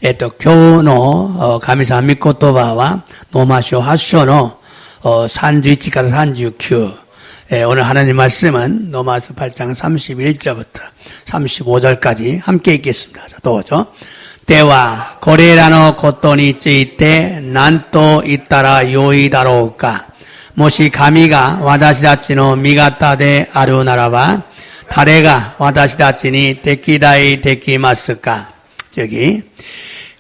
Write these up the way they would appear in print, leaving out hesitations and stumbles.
今日の神様御言葉はローマ書8章の31から39 오늘 하나님 말씀은 로마서 8장 31절부터 35절까지 함께 읽겠습니다.どうぞ。ではこれらのことについて何と言ったらよいだろうか。もし神が私たちの味方であるならば誰が私たちに敵対できますか。次。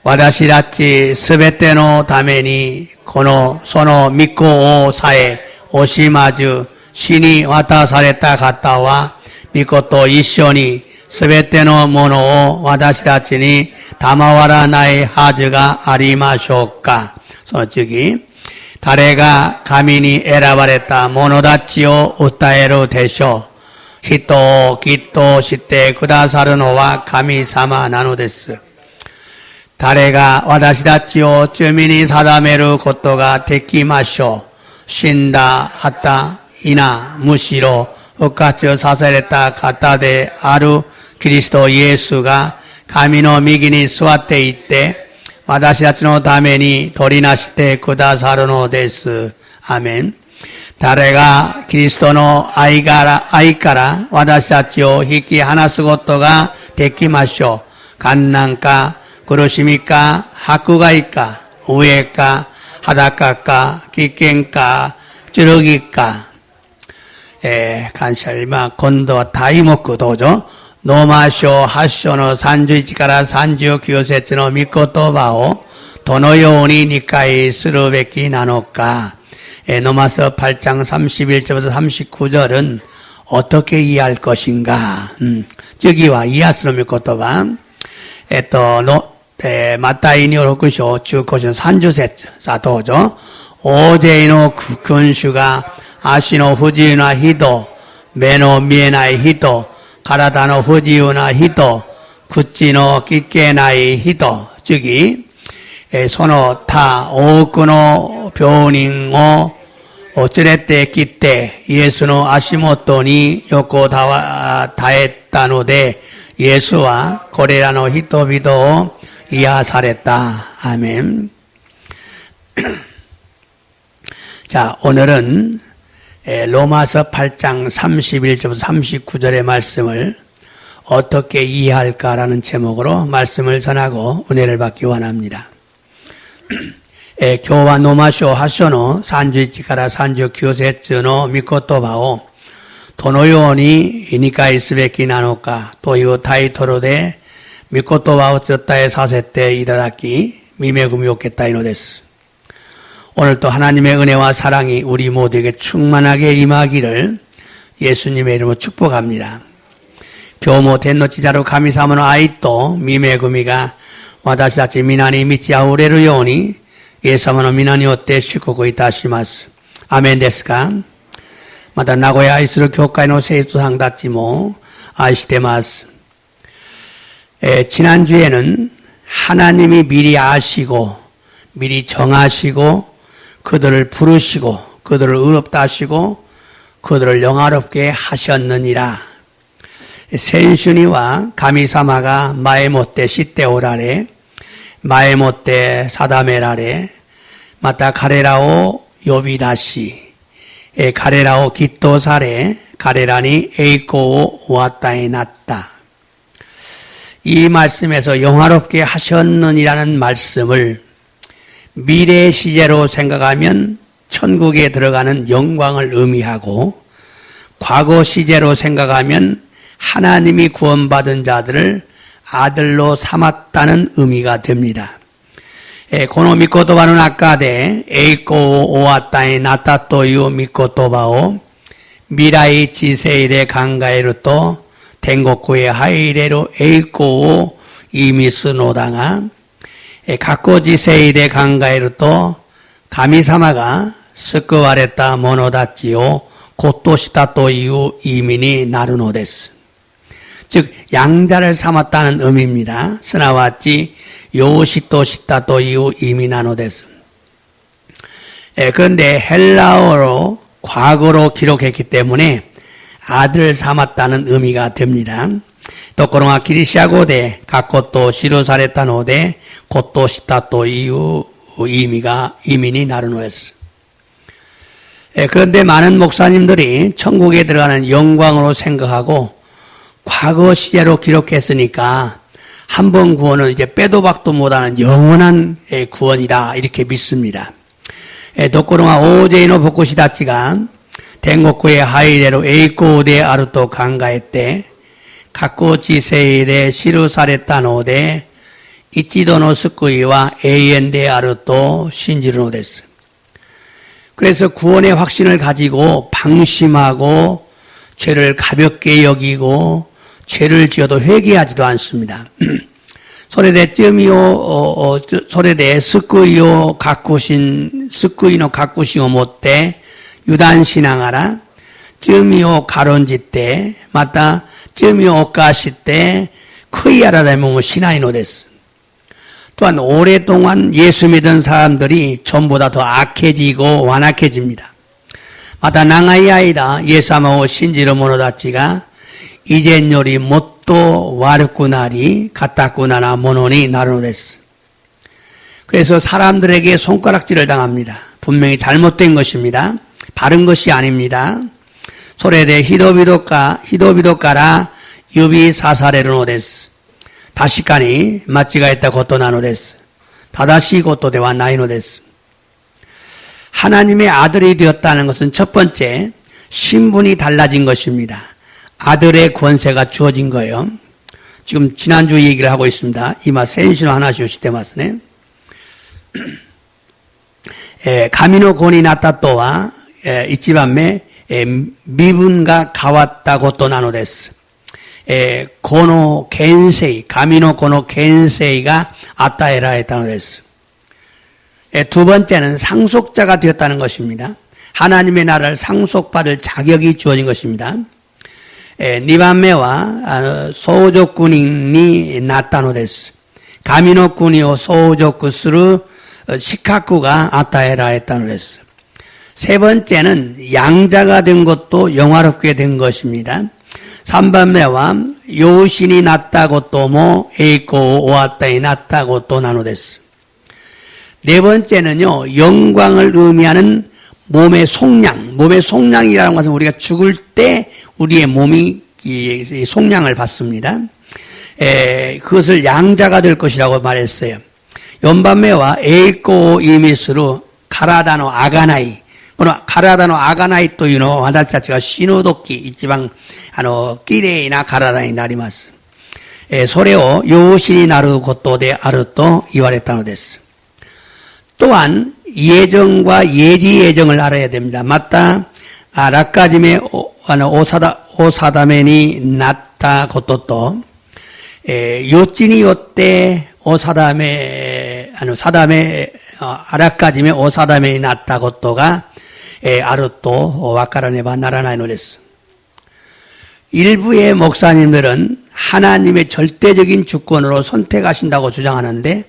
私たちすべてのためにその御子をさえ惜しまず死に渡された方は御子と一緒にすべてのものを私たちに賜らないはずがありましょうか。その次。誰が神に選ばれた者たちを訴えるでしょう。人をきっと知ってくださるのは神様なのです。誰が私たちを罪に定めることができましょう。死んだ方いな、むしろ復活させられた方であるキリストイエスが神の右に座っていて私たちのために取りなしてくださるのです。アメン。誰がキリストの愛から私たちを引き離すことができましょう。患難か苦しみか迫害か飢えか裸か危険か剣か、感謝今今度は題目どうぞ。ローマ書8章の31から39節の御言葉をどのように理解するべきなのか。로마서 8장 31절부터 39절은 어떻게 이해할 것인가. 저기와 이해하시는御言葉。マタイによる6章中古書の30節。さあどうぞ。大勢の群衆が足の不自由な人、目の見えない人、体の不自由な人、口の聞けない人、次、その他多くの病人を連れてきて、イエスの足元に横たえたので、イエスはこれらの人々を癒された。아멘. 자, 오늘은 로마서 8장 31절부터 39절의 말씀을 어떻게 이해할까라는 제목으로 말씀을 전하고 은혜를 받기 원합니다. 今日はローマ書8章の31から39節の御言葉をどのように理解すべきなのかというタイトルで御言葉を伝えさせていただき御恵みを受けたいのです。 오늘도 하나님의 은혜와 사랑이 우리 모두에게 충만하게 임하기를 예수님의 이름으로 축복합니다. 今日も天の父なる神様の愛と御恵みが私たち皆に満ち溢れるようにイエス様の皆によって祝福いたします。アメンですか。また名古屋愛する教会の生徒さんたちも愛してます。 지난주에는 하나님이 미리 아시고 미리 정하시고 그들을 부르시고 그들을 의롭다 하시고 그들을 영화롭게 하셨느니라. 센슈니와 가미사마가 마에모테 시테오라레 마에모테 사다메라레 마타 가레라오 요비다시 가레라오 기토사레 가레라니 에이코오 오아타에 났다. 이 말씀에서 영화롭게 하셨느니라는 말씀을 미래 시제로 생각하면 천국에 들어가는 영광을 의미하고 과거 시제로 생각하면 하나님이 구원받은 자들을 아들로 삼았다는 의미가 됩니다. この御言葉の中で栄光を終わったになったという御言葉を未来知性で考えると天国へ入れる栄光を意味するのだが過去時世で考えると神様が救われた者たちを子としたという意味になるのです。 즉 양자를 삼았다는 의미입니다. すなわち養子としたという意味なのです。 그런데 헬라어로 과거로 기록했기 때문에 아들 삼았다는 의미가 됩니다. ところがギリシャ語で過去と記されたので、ことしたという意味になるのです。그런데 많은 목사님들이 천국에 들어가는 영광으로 생각하고 과거 시제로 기록했으니까 한 번 구원은 이제 빼도 박도 못하는 영원한 구원이다 이렇게 믿습니다. ところが大勢の牧師たちが天国へ入れる栄光であると考えて過去知性で記されたので一度の救いは永遠であると信じるのです。 그래서 구원의 확신을 가지고 방심하고 죄를 가볍게 여기고 죄를 지어도 회개하지도 않습니다. 소래대 스쿠이노 가꾸시오 못돼 유단신앙하라 쯔미오 가론지때 맞다 쯔미오 오까시때 크이아라다면 신하이노 데스. 또한 오랫동안 예수 믿은 사람들이 전보다 더 악해지고 완악해집니다. 마다 나가이 아이다 예사마오 신지로 모노다치가 이젠 요리 못도 와르꾸나리 가타꾸나나 모노니 나르노데스. 그래서 사람들에게 손가락질을 당합니다. 분명히 잘못된 것입니다. 바른 것이 아닙니다. 소래대 히도비도까라 유비 사사레르노데스. 다시까니 마치가 있다 고토 나노데스. 다다시 고토 대와 나이노데스. 하나님의 아들이 되었다는 것은 첫 번째 신분이 달라진 것입니다. 아들의 권세가 주어진 거예요. 지금 지난주 얘기를 하고 있습니다. 이마 센시노 하나시오 시테마스네. 가미노 고니 나타또와 이치반메 미분가 가왔다고 또 나노데스. 고노 겐세이, 가미노 고노 겐세이가 아따에라 했다는 데스. 두 번째는 상속자가 되었다는 것입니다. 하나님의 나라를 상속받을 자격이 주어진 것입니다. 니반메와 소조쿠니 나타노 데스. 가미노 쿠니오 소조쿠스루 시카쿠가 아따에라 했다는 데스. 세 번째는 양자가 된 것도 영화롭게 된 것입니다. 3番目は 養子になったことも栄光をお与えになったことなのです。 네 번째는요, 영광을 의미하는 몸의 속량. 몸의 속량이라는 것은 우리가 죽을 때 우리의 몸이 이 속량을 받습니다. 그것을 양자가 될 것이라고 말했어요. 4番目は 栄光 이미스로 가라다노 아가나이. この体のあがないというのを私たちが死ぬ時一番きれいな体になります。それを養子になることであると言われたのです。 또한 예정과 예지 예정을 알아야 됩니다. 맞다. 라까짐의 오사다멘이 났다 것도 또 요찐이 요때 오사다메 사다메 아라까짐의 오사다멘이 났다 것도가 아르또 와카라네바 나라나이 노레스. 일부의 목사님들은 하나님의 절대적인 주권으로 선택하신다고 주장하는데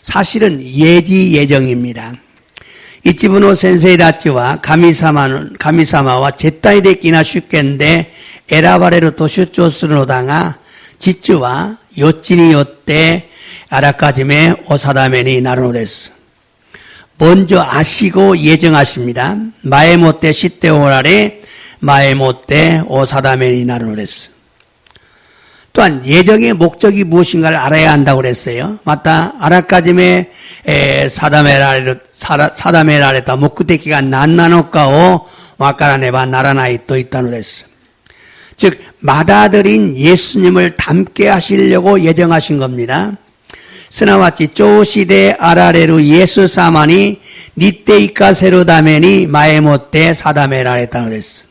사실은 예지 예정입니다. 이치부노 센세이다치와 가미사마와 제타이 데끼나 쉽겠는데 에라바레르 도슈초스르노다가 지츠와 요찐이 요때 아라까짐의 오사다멘이 나르노데스. 먼저 아시고 예정하십니다. 마에모테 시테오라레 마에모테 오사다멘이 나르노데스. 또한 예정의 목적이 무엇인가를 알아야 한다고 그랬어요. 맞다. 아라까짐의 사다메라레다 목구테키가 난나노카오 와카라네바 나라나이 또 있다노 데스. 즉 맏아들인 예수님을 닮게 하시려고 예정하신 겁니다. 스나와치 쪼시데 아라레루 예수 사마니 니테이카 세루다메니 마에모테 사다메라레다노 데스.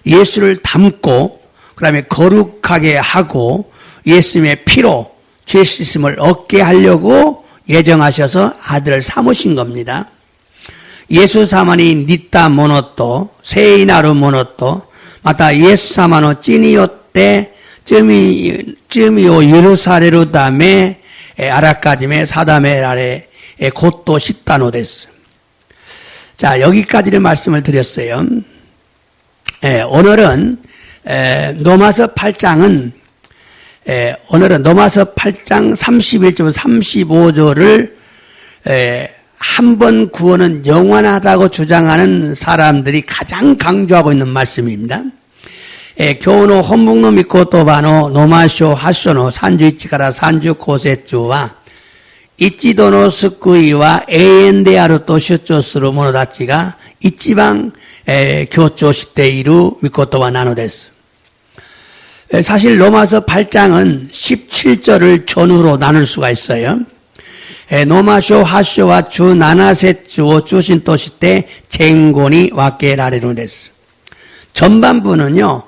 예수를 닮고 그 다음에 거룩하게 하고 예수님의 피로 죄 씻음을 얻게 하려고 예정하셔서 아들을 삼으신 겁니다. 예수 사마니 니타 모노토 세이나루 모노토 마타 예수 사마노 찌니요때 쯤이요 예루사레루 다음에 아라까짐의 사다메라레 곧도 시타노 데스. 자, 여기까지를 말씀을 드렸어요. 오늘은 로마서 8장은 오늘은 로마서 8장 31절 35절을 한 번 구원은 영원하다고 주장하는 사람들이 가장 강조하고 있는 말씀입니다. 교훈의 혼묵노 미코토바노 노마쇼 하쇼노 산주이치카라 산주 고세주와 이치도노 스쿠이와 에엔데아르 또 슈초스루 모노다치가 이치방 교조 시테이루 미코토바 나노데스. 사실 로마서 8장은 17절을 전후로 나눌 수가 있어요. 노마쇼 하쇼와 주 나나세주오 주신토시테 쟁곤이 와케라레노 데스. 전반부는요,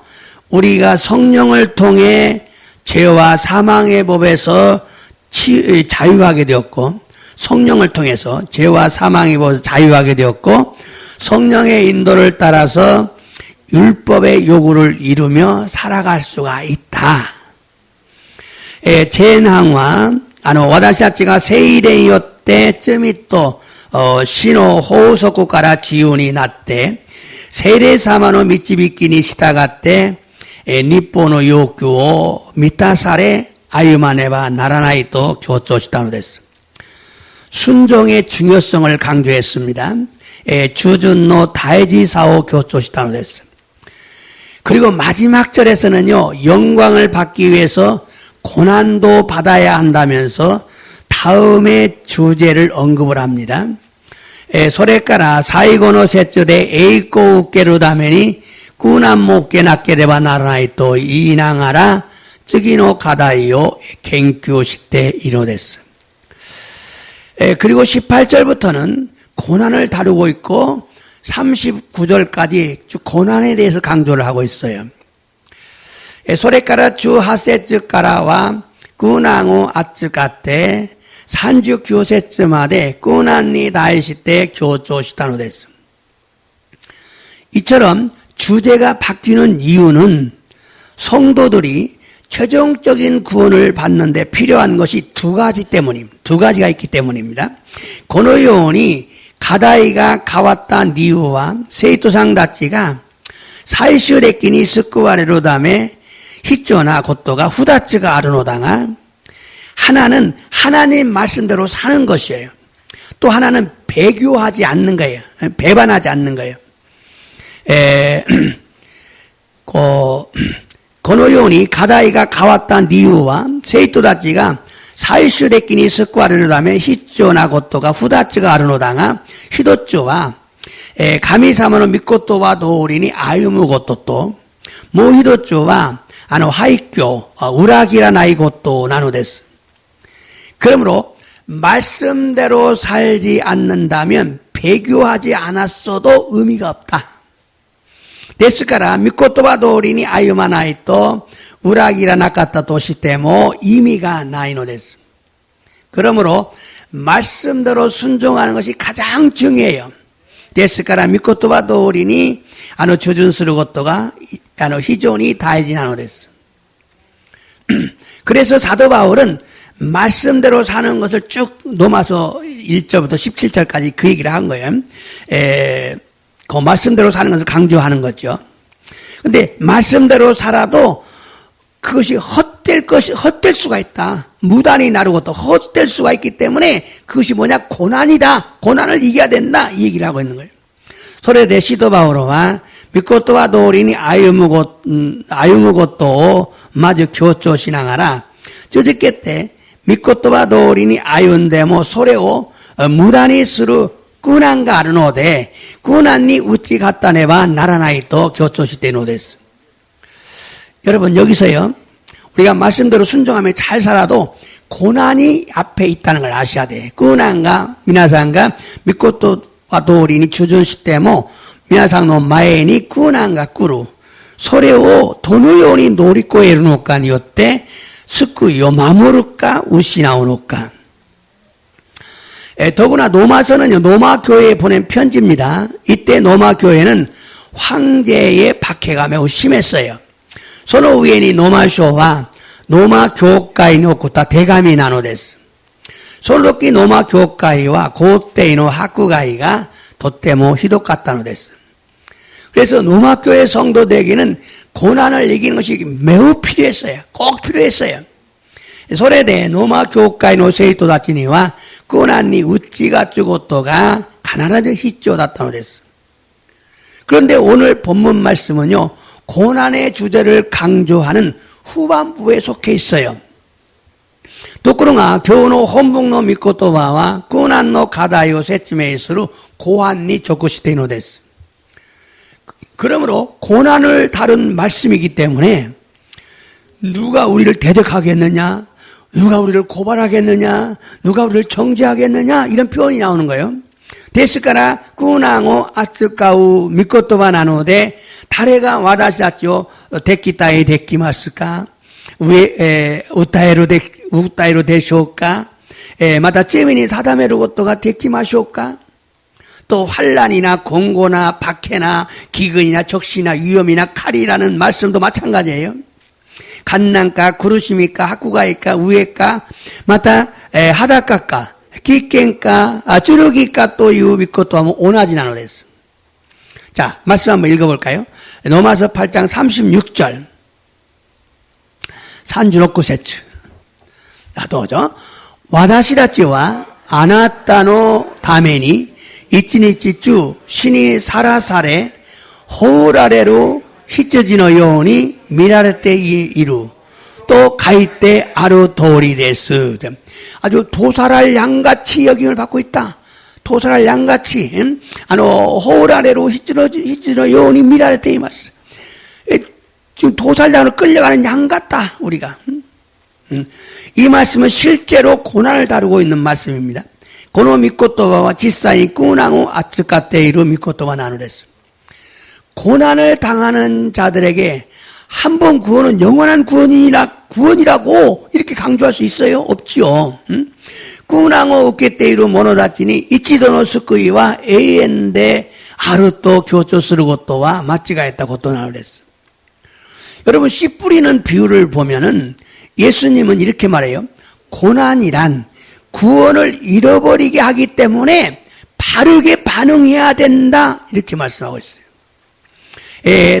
우리가 성령을 통해 죄와 사망의 법에서 자유하게 되었고, 성령을 통해서 죄와 사망의 법에서 자유하게 되었고, 성령의 인도를 따라서 율법의 요구를 이루며 살아갈 수가 있다. 젠항와 와다시타치가 세이레이요때 쯔미또 신호 호우소쿠から 지운이 났대 세례사마노 미치비키니 시타가때 니포노 요구を満たされ歩まねばならないと強調したのです. 순종의 중요성을 강조했습니다. 주준노 다이지사오 교조시다のです. 그리고 마지막 절에서는요, 영광을 받기 위해서 고난도 받아야 한다면서 다음의 주제를 언급을 합니다. それから最後の節で栄光を受けるために苦難も受けなければならないと言いながら次の課題を研究しているのです. 그리고 18절부터는 고난을 다루고 있고 39절까지 쭉 고난에 대해서 강조를 하고 있어요. それから18節からは苦難を扱って39節まで苦難に対して強調したのです. 이처럼 주제가 바뀌는 이유는 성도들이 최종적인 구원을 받는데 필요한 것이 두 가지가 있기 때문입니다. このように課題が変わった理由は生徒さんたちが最終的に救われるため必要なことが2つがあるのだが, 하나는 하나님 말씀대로 사는 것이에요. 또 하나는 배교하지 않는 거예요. 배반하지 않는 거예요. このように課題が変わった理由は生徒たちが最終的に救われるため必要なことが2つがあるのだが、1つは神様の御言葉通りに歩むことと、もう1つは廃墟、裏切らないことなのです. 그러므로 말씀대로 살지 않는다면 배교하지 않았어도 의미가 없다. ですから御言葉通りに歩まないと裏切らなかったとしても意味がないのです. 그러므로 말씀대로 순종하는 것이 가장 중요해요. ですから御言葉通りに従順することが非常に大事なのです. 그래서 사도 바울은 말씀대로 사는 것을 쭉 로마서 1절부터 17절까지 그 얘기를 한 거예요. 그 말씀대로 사는 것을 강조하는 거죠. 근데 말씀대로 살아도 그것이 헛될 수가 있다. 무단히 나르고 또 헛될 수가 있기 때문에 그것이 뭐냐? 고난이다. 고난을 이겨야 된다. 이 얘기를 하고 있는 거예요. それで使徒パウロは御言葉通りに歩むことをまず強調しながら続けて御言葉通りに歩んでもそれを無駄にする苦難があるので苦難に打ち勝たねばならないと強調しているのです. 여러분 여기서요. 우리가 말씀대로 순종하며 잘 살아도 고난이 앞에 있다는 걸 아셔야 돼. 苦難が皆さんが御言葉通りに従順しても皆さんの前に苦難が来る。それをどのように乗り越えるのかによって救いを守るか失うのか. 더구나 로마서는요, 로마 교회에 보낸 편지입니다. 이때 로마 교회는 황제의 박해가 매우 심했어요. その上にローマ書はローマ教会に送った手紙なのです. その時ローマ教会は皇帝の迫害がとってもひどかったのです. 그래서 로마 교회 성도들에게는 고난을 이기는 것이 매우 필요했어요. 꼭 필요했어요. それでローマ教会の生徒たちには苦難に打ち勝つことが必ず必要だったのです。 그런데 오늘 본문 말씀은요, 고난의 주제를 강조하는 후반부에 속해 있어요. ところが今日の本文の御言葉は苦難の課題を説明する後半に直しているのです。 그러므로 고난을 다룬 말씀이기 때문에 누가 우리를 대적하겠느냐, 누가 우리를 고발하겠느냐, 누가 우리를 정죄하겠느냐 이런 표현이 나오는 거예요. ですから苦難を扱う御言葉なので誰が私たちを敵対できますか、訴えるでしょうか、また罪に定めることができましょうか。 또 환난이나 공고나 박해나 기근이나 적시나 위험이나 칼이라는 말씀도 마찬가지예요. 갓난가苦しみか 학구가이까 우애까 마다 하다까까 기깽까 주르기까 또 유비것도 하면 오나지 나노데스. 자, 말씀 한번 읽어볼까요? 로마서 8장 36절 36節 どうぞ。私たちはあなたのために一日中死にさらされ放られる羊のように見られていると書いてある通りです。 아주 도살할 양같이 여김을 받고 있다. 도살할 양같이 호라레로 히츠노 요니 미라레테 이마스. 지금 도살장으로 끌려가는 양 같다 우리가. 이 말씀은 실제로 고난을 다루고 있는 말씀입니다. この御言葉は実際に苦難を扱っている御言葉なのです。 고난을 당하는 자들에게 한 번 구원은 영원한 구원이라고 이렇게 강조할 수 있어요? 없지요. 苦難を受けている者たちに一度の救いは永遠であると強調することは間違えたことなのです。 여러분 씨 뿌리는 비유를 보면은 예수님은 이렇게 말해요. 고난이란 구원을 잃어버리게 하기 때문에 바르게 반응해야 된다 이렇게 말씀하고 있어요.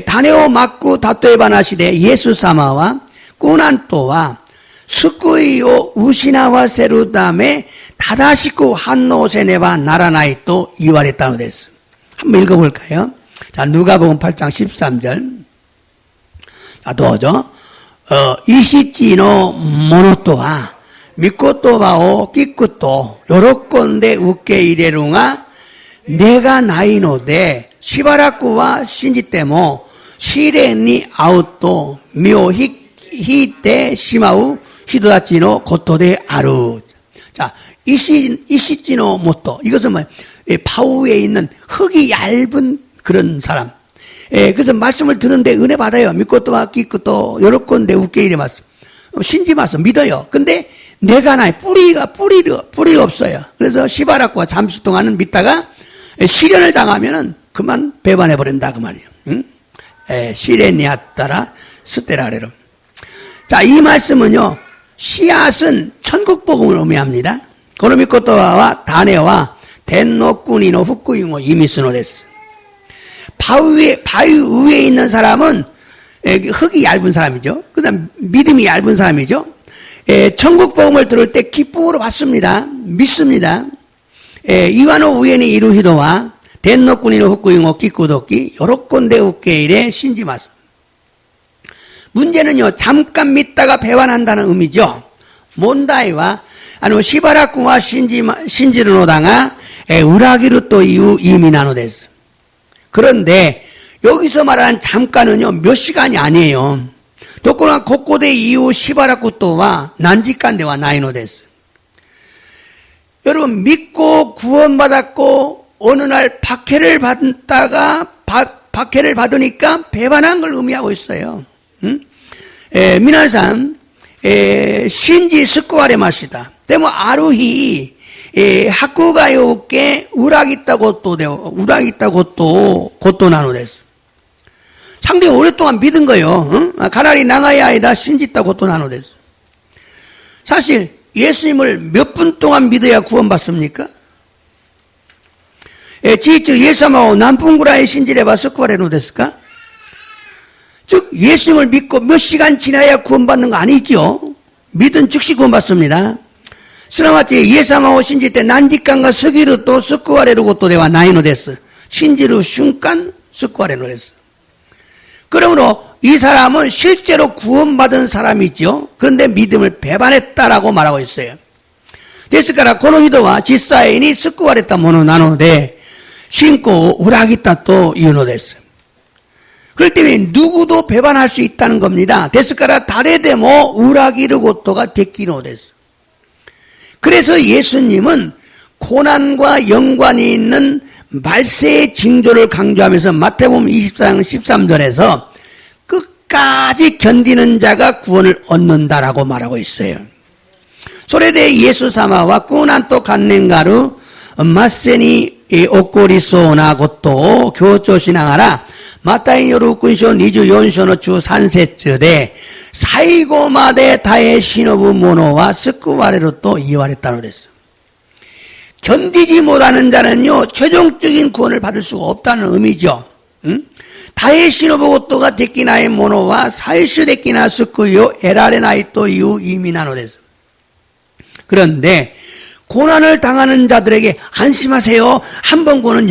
種をまく例え話でイエス様は苦難とは救いを失わせるため正しく反応せねばならないと言われたのです。 한번 읽어볼까요? 자, 누가복음 8장 13절. 자, どうぞ。意識のものとは御言葉を聞くと喜んで受け入れるが根がないのでしばらくは信じても試練に遭うと身を引いてしまう人たちのことである。 자, 이시지노 모토. 이것은 뭐 바우 위에 있는 흙이 얇은 그런 사람. 그래서 말씀을 듣는데 은혜 받아요. 믿고도 기고도 요렇건데 웃게 이래 맞어. 신지마서 믿어요. 근데 내가 나의 뿌리가 없어요. 그래서 시바라쿠가 잠시 동안은 믿다가 시련을 당하면은 그만 배반해 버린다 그 말이에요. 응? 시련이었다라 스테라레로. 자, 이 말씀은요. 씨앗은 천국 복음을 의미합니다. 고노미 코토와와 다네와 덴노꾸니노 후쿠이모 이미스노 데스. 바위 위에 있는 사람은 흙이 얇은 사람이죠. 그다음 믿음이 얇은 사람이죠. 천국 복음을 들을 때 기쁨으로 받습니다. 믿습니다. 이와노 우에니 이루히도와 덴노꾸니노 후쿠이모 기쿠도끼 요렇건데 우케이레 신지마스. 문제는요, 잠깐 믿다가 배반한다는 의미죠. 몬다이와 시바라쿠와 신지르노다가 우라기루 또 이유 이미나노 데스. 그런데 여기서 말하는 잠깐은요, 몇 시간이 아니에요. 도코나 고코데 이후 시바라쿠 또와 난지간데와 나이노 데스. 여러분 믿고 구원받았고 어느 날 박해를 받으니까 배반한 걸 의미하고 있어요. 미나산 신지 스쿠아레 마시다. 때문에 아루히 학구가요께 우락있다고 또 나누데스. 상당히 오랫동안 믿은 거요. 가라리 나가야 아이다 신짓다고 또 나누데스. 사실 예수님을 몇 분 동안 믿어야 구원받습니까? 지이츠 예사마오 남풍구라의 신지레바 스쿠아레 노데스까? 즉 예수님을 믿고 몇 시간 지나야 구원받는 거 아니죠. 믿은 즉시 구원받습니다. 스나마치 이에사마오 신지 때 난직간과 스기루 또 스쿠아레루 고토 대와 나이노 데스. 신지루 슌간 스쿠아레노 데스. 그러므로 이 사람은 실제로 구원받은 사람이죠. 그런데 믿음을 배반했다라고 말하고 있어요. 데스카라 고노히도와 지사인이 스쿠아레타 모노 나노데 신고 우라기타 또 이유노 데스. 그럴 때문에 누구도 배반할 수 있다는 겁니다. 데스카라 다레데모 우라기르 고토가 데키노 데스. 그래서 예수님은 고난과 연관이 있는 말세의 징조를 강조하면서 마태복음 24장 13절에서 끝까지 견디는 자가 구원을 얻는다라고 말하고 있어요. 소레데 예수 사마와 꾸난또 간넨가루 마세니 오꼬리소나 고토 교조 신앙하라 마타이요루 군쇼 니주 연쇼노 주 산세츠데 사이고마데 다에 시노부 모노와 스쿠와레로 또 이와레따노 됐어. 견디지 못하는 자는요 최종적인 구원을 받을 수가 없다는 의미죠. 응? 다에 시노부 고토가 데키나의 모노와 사이슈 데키나 스쿠요 에라레나이 또 이우 이미나노 됐어. 그런데 고난을 당하는 자들에게 안심하세요. 한 번 구원은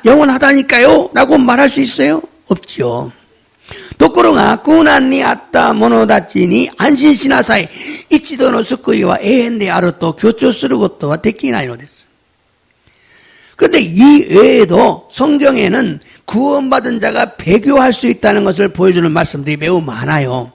영원하다니까요. 라고 말할 수 있어요? 없죠. 도코로가 고난이 아따 모노다치니 안신시나사이 이치도노 스쿠이와 에엔데 아르토 교초스루 고토와 데키나이노 됐어. 그런데 이 외에도 성경에는 구원받은 자가 배교할 수 있다는 것을 보여주는 말씀들이 매우 많아요.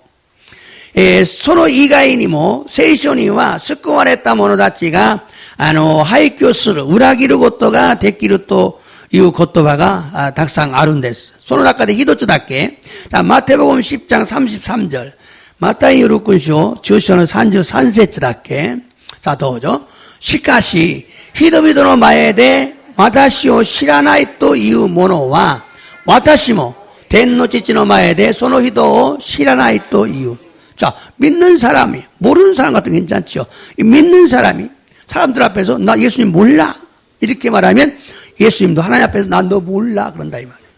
소노 이가이니모 세이쇼니와 스쿠와레타 모노다치가 하이교스를 우라기르 고토가 데키르 또 이후 고토바가 닥상 아룬데스. 소노 다카데 히도츠다케. 자, 마태복음 10장 33절. 마타이 유루군쇼 주쇼는 산주 산세츠다케. 자, 도죠. 시카시 히도비도노 마에데 와타시오 시라나이 또 이후 모노와 와타시모 덴노치치노 마에데 소노 히도 시라나이 또 이후. 자, 믿는 사람이, 모르는 사람 같은 게 괜찮죠. 믿는 사람이 사람들 앞에서 나 예수님 몰라. 이렇게 말하면 예수님도 하나님 앞에서 나 너 몰라. 그런다 이 말이에요.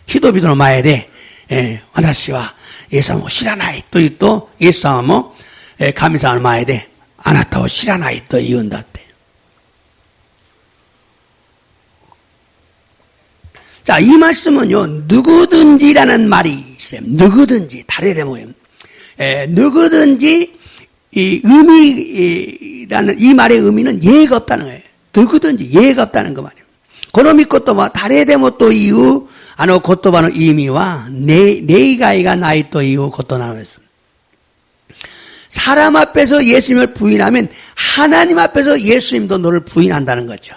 히도비도노 마에데 와다시와 예사모 시라나이 또 예사모 가미사노 마에데 아나타오 시라나이 또 이은다って. 자, 이 말씀은요 누구든지라는 말이 있어요. 누구든지 다레데모예요. 누구든지 이 의미라는 이 말의 의미는 예의가 없다는 거예요. 누구든지 예의가 없다는 거 말이에요. 고노미코토와 다레데모 또 이유 고토바의 의미와 네이가이가 나이 또 이유 고토 나누었습니다. 사람 앞에서 예수님을 부인하면 하나님 앞에서 예수님도 너를 부인한다는 거죠.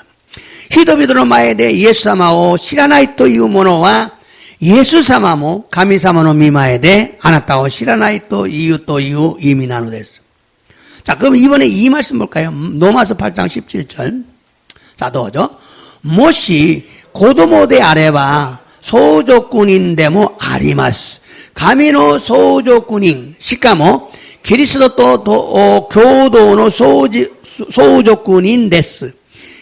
히도비도노 마에데 예수사마오 시라나이 또 이유 모노와 예수사마모 가미사마노 미마에데 아나타오 시라나이 또 이유 이미나노 됐어. 자, 그럼 이번에 이 말씀 볼까요? 로마서 8장 17절. 자, 도죠. 모시 고도모데 아레바 소조꾼인데모 아리마스 가미노 소조꾼인 시카모キリストと共同の相続人です。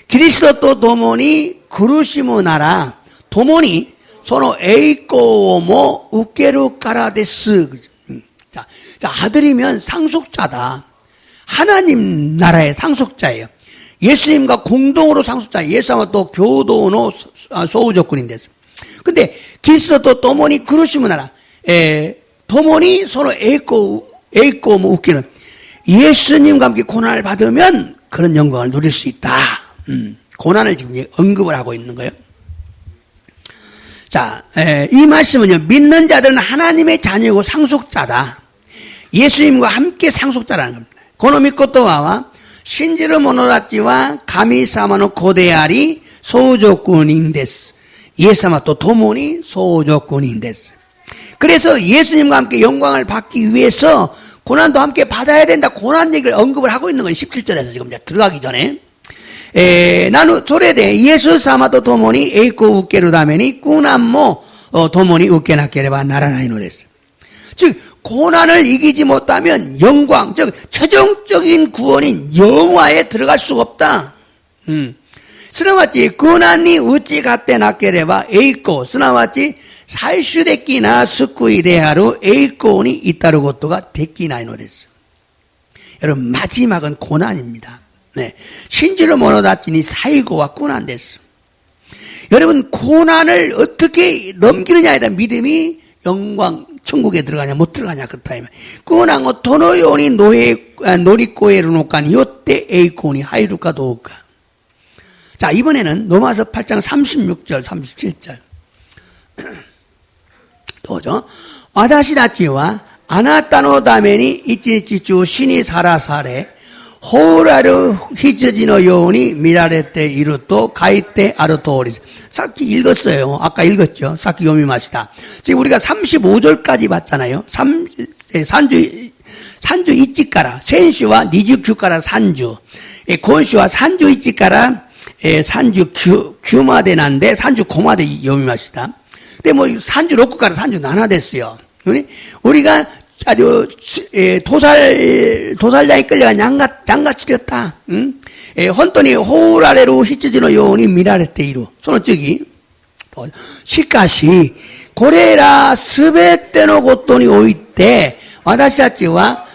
キリストと共に苦しむなら、共にその栄光をも受けるからです。자, 아들이면 상속자다. 하나님 나라의 상속자예요. 예수님과 공동으로 상속자, 예수님과 또 교도의 소유조건인데서. 근데 그리스도 도모니 그러시면 나라, 도모니 서로 에이코 뭐 웃기는 예수님과 함께 고난을 받으면 그런 영광을 누릴 수 있다. 고난을 지금 언급을 하고 있는 거예요. 자, 이 말씀은요, 믿는 자들은 하나님의 자녀고 상속자다. 예수님과 함께 상속자라는 겁니다. 고노미코토와와 신지르 모노다치와 가미사마노 고데아리 소조꾼인데스. 예사마 또 도모니 소조꾼인데스. 그래서 예수님과 함께 영광을 받기 위해서 고난도 함께 받아야 된다. 고난 얘기를 언급을 하고 있는 거예요. 17절에서 지금 들어가기 전에. 나는 소레데 예수 사마도 도모니 에이코 우케루 다메니 꾸남모 도모니 우케나케레바 나라나이노 데스. 즉 고난을 이기지 못하면 영광, 즉 최종적인 구원인 영화에 들어갈 수가 없다. すなわち고난이 우찌 갖대 나케레바 에이코 すなわち最終的な救いである栄光に至ることができないのです。 여러분, 마지막은 고난입니다. 네. 신지로 모노다치니 사이고와 꾸난 데스. 여러분, 고난을 어떻게 넘기느냐에 대한 믿음이 영광, 천국에 들어가냐, 못 들어가냐, 그렇다. 꾸난고 도노요니 노리꼬에로 놓간 요때 에이코니 하이루카 도우카. 자, 이번에는 로마서 8장 36절, 37절. 또죠. 와다시다치와 아나타노 다메니 이치니치추 신이 사라사레 호라르 히즈지노 요니 미라레테 이루토 가이테 아르토리. 사키 읽었어요. 아까 읽었죠. 사키 요미마시다. 지금 우리가 35절까지 봤잖아요. 산주 이치까라 센슈와 니주큐까라 산주 곤슈와 산주 이치까라 산주 규마데난데 산주 고마데 요미마시다. 근데 뭐 산주 로쿠까라 산주 나나됐어요. 우리가 아주 도살자에 끌려가 양가치렸다. 응? 혼돈이 호라레로 히츠지노 요니 미라레테 이루. 소노찌기. 시카시 고레라 스베테노 고토니 오이테 와다시아치와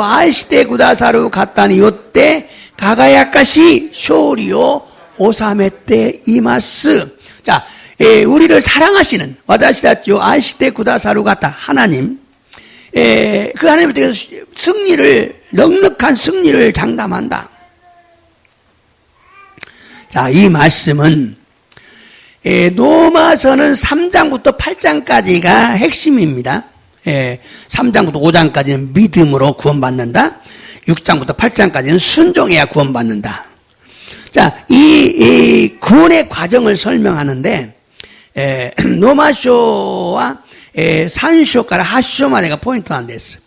아이시테 구다사루 갔다니 요때 가가야카시 쇼리오 오사메테 이마스. 자, 우리를 사랑하시는 와다시아치오 아이시테 구다사루 갔다 하나님. 그 하나님께 넉넉한 승리를 장담한다. 자, 이 말씀은, 로마서는 3장부터 8장까지가 핵심입니다. 3장부터 5장까지는 믿음으로 구원받는다. 6장부터 8장까지는 순종해야 구원받는다. 자, 이 구원의 과정을 설명하는데, 로마쇼와 산쇼から8章までがポイントなんです。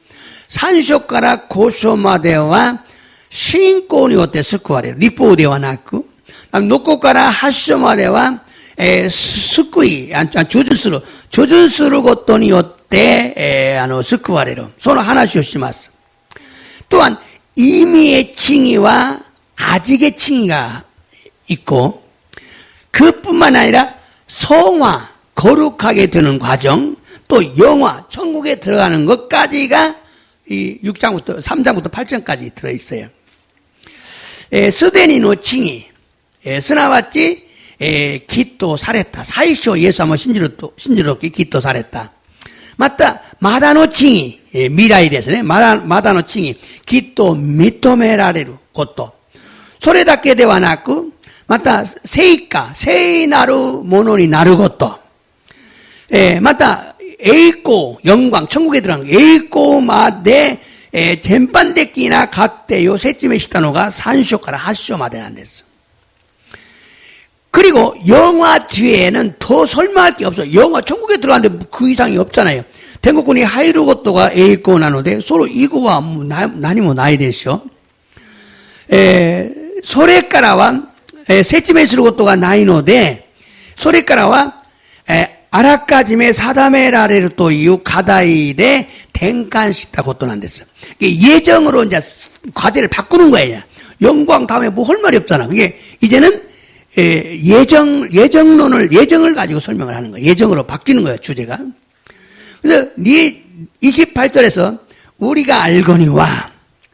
3章から5章までは信仰によって救われる。立法ではなく、6章から8章までは、救い、従順することによって、救われる。その話をします。또한 임의의 칭의와 아직의 칭의가 있고, 그뿐만 아니라 성화, 거룩하게 되는 과정, 또 영화, 천국에 들어가는 것까지가 이 6장부터 3장부터 8장까지 들어있어요. 스데니 노칭이 스나와치 기도 사랬다. 사이쇼 예수 한번 신지롭게 기도 사랬다. 맞다. 마다 노칭이 미라이 됐으네. 마다 노칭이 기도 미토메라레루 것도. 소레다케 되와 나고 맞다. 세이까 세이나루 모노니 나루 것도. 맞다. 에이코 영광 천국에 들어가는 에이코마데 젠반데끼나 갔대요 세쯤에 시다노가 산쇼から 8쇼마데 난댔어. 그리고 영화 뒤에는 더 설명할 게 없어. 영화 천국에 들어가는데 그 이상이 없잖아요.天国に入ることが栄光なので、その以後は何もないでしょ。それからは説明することがないので、それからはあらかじめ定められるという課題で転換したことなんです. 예정으로 이제 과제를 바꾸는 거예요. 영광 다음에 뭐 할 말이 없잖아. 그게 이제는 예정을 가지고 설명을 하는 거예요. 예정으로 바뀌는 거예요, 주제가. 그래서 28절에서 우리가 알거니와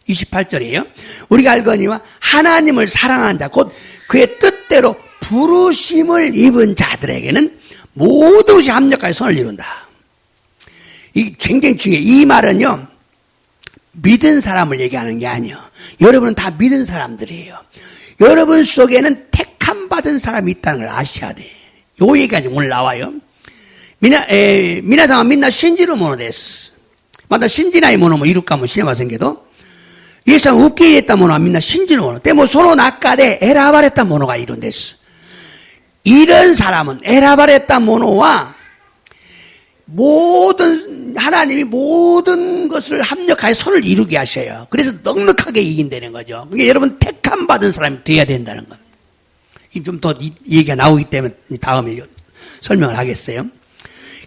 28절이에요. 우리가 알거니와 하나님을 사랑하는 자, 곧 그의 뜻대로 부르심을 입은 자들에게는 모든 것이 합력하여 선을 이룬다. 이 굉장히 중요해요. 이 말은요, 믿은 사람을 얘기하는 게 아니에요. 여러분은 다 믿은 사람들이에요. 여러분 속에는 택함 받은 사람이 있다는 걸 아셔야 돼. 요 얘기가 오늘 나와요. 미나상은 민나 신지로 모노 데스. 맞다, 신지나이 모노 뭐 이룰까 뭐 시네마 생겨도. 예상 웃기했다 모노가 민나 신지로 모노. 때문에 서로 낙가대 에라바랬다 모노가 이룬 데스. 이런 사람은 에라바레타 모노와 하나님이 모든 것을 합력하여 선을 이루게 하셔요. 그래서 넉넉하게 이긴다는 거죠. 그러니까 여러분 택함 받은 사람이 돼야 된다는 거. 좀 더 얘기가 나오기 때문에 다음에 설명을 하겠어요.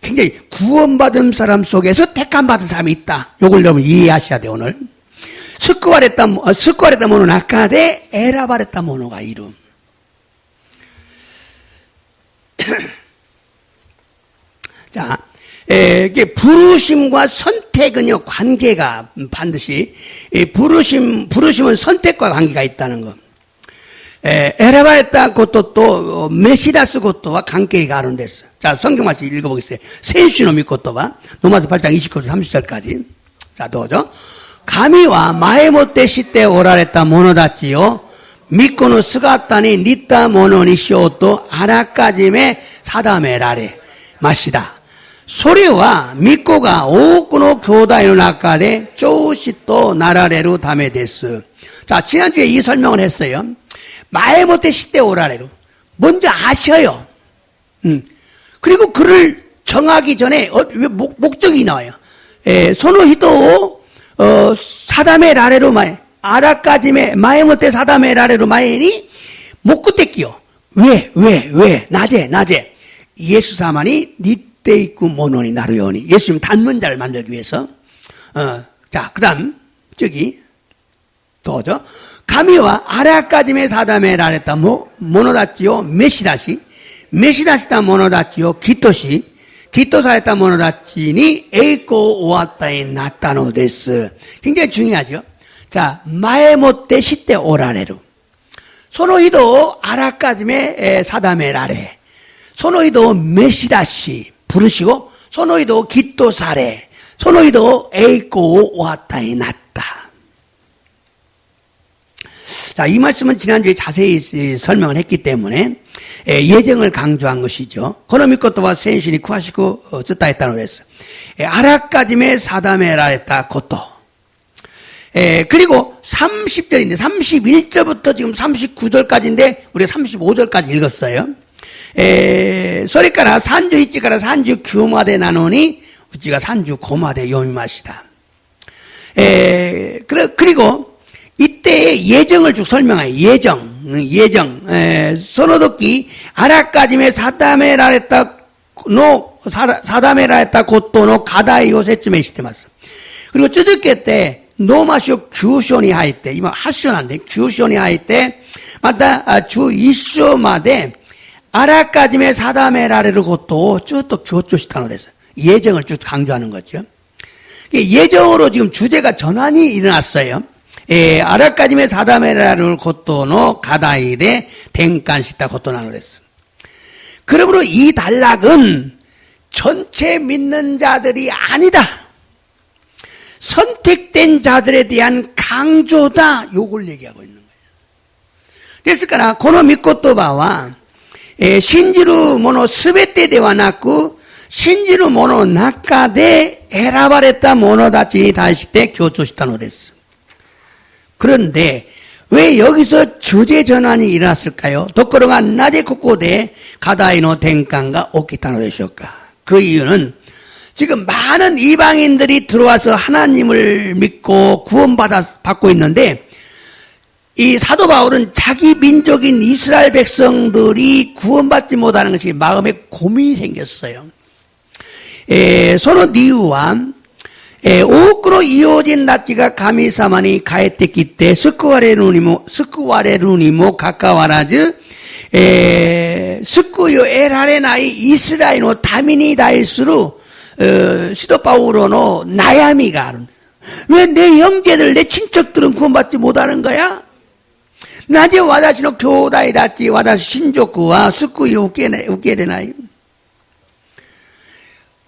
굉장히 구원받은 사람 속에서 택함 받은 사람이 있다. 요걸 여러분 이해하셔야 돼요, 오늘. 스쿠와레타 모노 나카데 에라바레타 모노가 이룸. 자, 이게 부르심과 선택은요, 관계가 반드시, 부르심은 선택과 관계가 있다는 것. 에라바했다 것도 또, 메시다스 것도와 관계가 아른데스. 자, 성경 말씀 읽어보겠어요. 센슈노미 것도와, 로마서 8장 29절 30절까지. 자, 도죠. 가미와 마에모테 시때 오라랬다 모노다치요. 미코노 스가타니 니타 모노니 쇼또 아라까짐에 사다메라레. 마시다. 소리와 미코가 오쿠노 교다의 나카데 쪼시또 나라레루 다메데스. 자, 지난주에 이 설명을 했어요. 마에모테 시때 오라레루. 먼저 아셔요. 그리고 그를 정하기 전에 목적이 나와요. 소노히도 사다메 라레로 마에 아라까지메 마에모테 사다메 라레로 마에니 목구떼끼요. 왜 낮에 예수사만이 니테이쿠 모노니 나루요니 예수님 닮은 자를 만들기 위해서 자 그다음 저기 또죠. 가미와 아라까지메 사다메 라레타 모노다치요 메시다시다 모노다치요 기토사했다 모노다치니 에이코 오왔다에 나타노 데스. 굉장히 중요하죠. 자, 마에모테 시때 오라레루. 소노히도 아라까지메 사다메라레. 소노히도 메시다시 부르시고, 소노히도 기토사레. 소노히도 에이코 오왔다에 나타. 자, 이 말씀은 지난주에 자세히 설명을 했기 때문에 예정을 강조한 것이죠. 코노미코토와 센신이 쿠하시고 쯔다 했다는 거였어. 아라까지메 사다메라 했다 고토. 그리고 30절인데 31절부터 지금 39절까지인데 우리가 35절까지 읽었어요. 소리까라 산주 이치까라 산주 규마데 나노니 우찌가 산주 고마데 요미마시다. 그리고 이때의 예정을 쭉 설명해요. 예정. 소노도끼 아라까지메 사다메라했다 고토노 가다이오 세츠메 시테마스. 그리고 쯔즈케 때 노마쇼 규쇼니 하이때 이만 하쇼난데 규쇼니 하이때 맞다 주 이쇼마데 아라까지메 사다메라레를 고토 쭈또 교조시타노 됐어요. 예정을 쭉 강조하는 거죠. 예정으로 지금 주제가 전환이 일어났어요. 아라까지메 사다메라를 고토노 가다이데 댕간시타 고토나노 됐어. 그러므로 이 단락은 전체 믿는 자들이 아니다. 선택된 자들에 대한 강조다. 요걸 얘기하고 있는 거예요.ですからこの御言葉は信じる者すべてではなく信じる者の中で選ばれた者たちに対して強調したのです。 그런데 왜 여기서 주제 전환이 일어났을까요? 도코로가 나데 코코데 가다이노 댕간가 오키타노 되셨까? 그 이유는 지금 많은 이방인들이 들어와서 하나님을 믿고 구원받고 있는데 이 사도 바울은 자기 민족인 이스라엘 백성들이 구원받지 못하는 것이 마음에 고민이 생겼어요. 소노 니우와 多くの異邦人たちが神様に帰ってきて救われるにもかかわらず、救いを得られないイスラエルの民に対する使徒パウロの悩みがあるんです。 왜 내 형제들, 내 친척들은 구원받지 못하는 거야? 나제 와다시노 교다이 다치 와다시 신조쿠와救いを受けれない.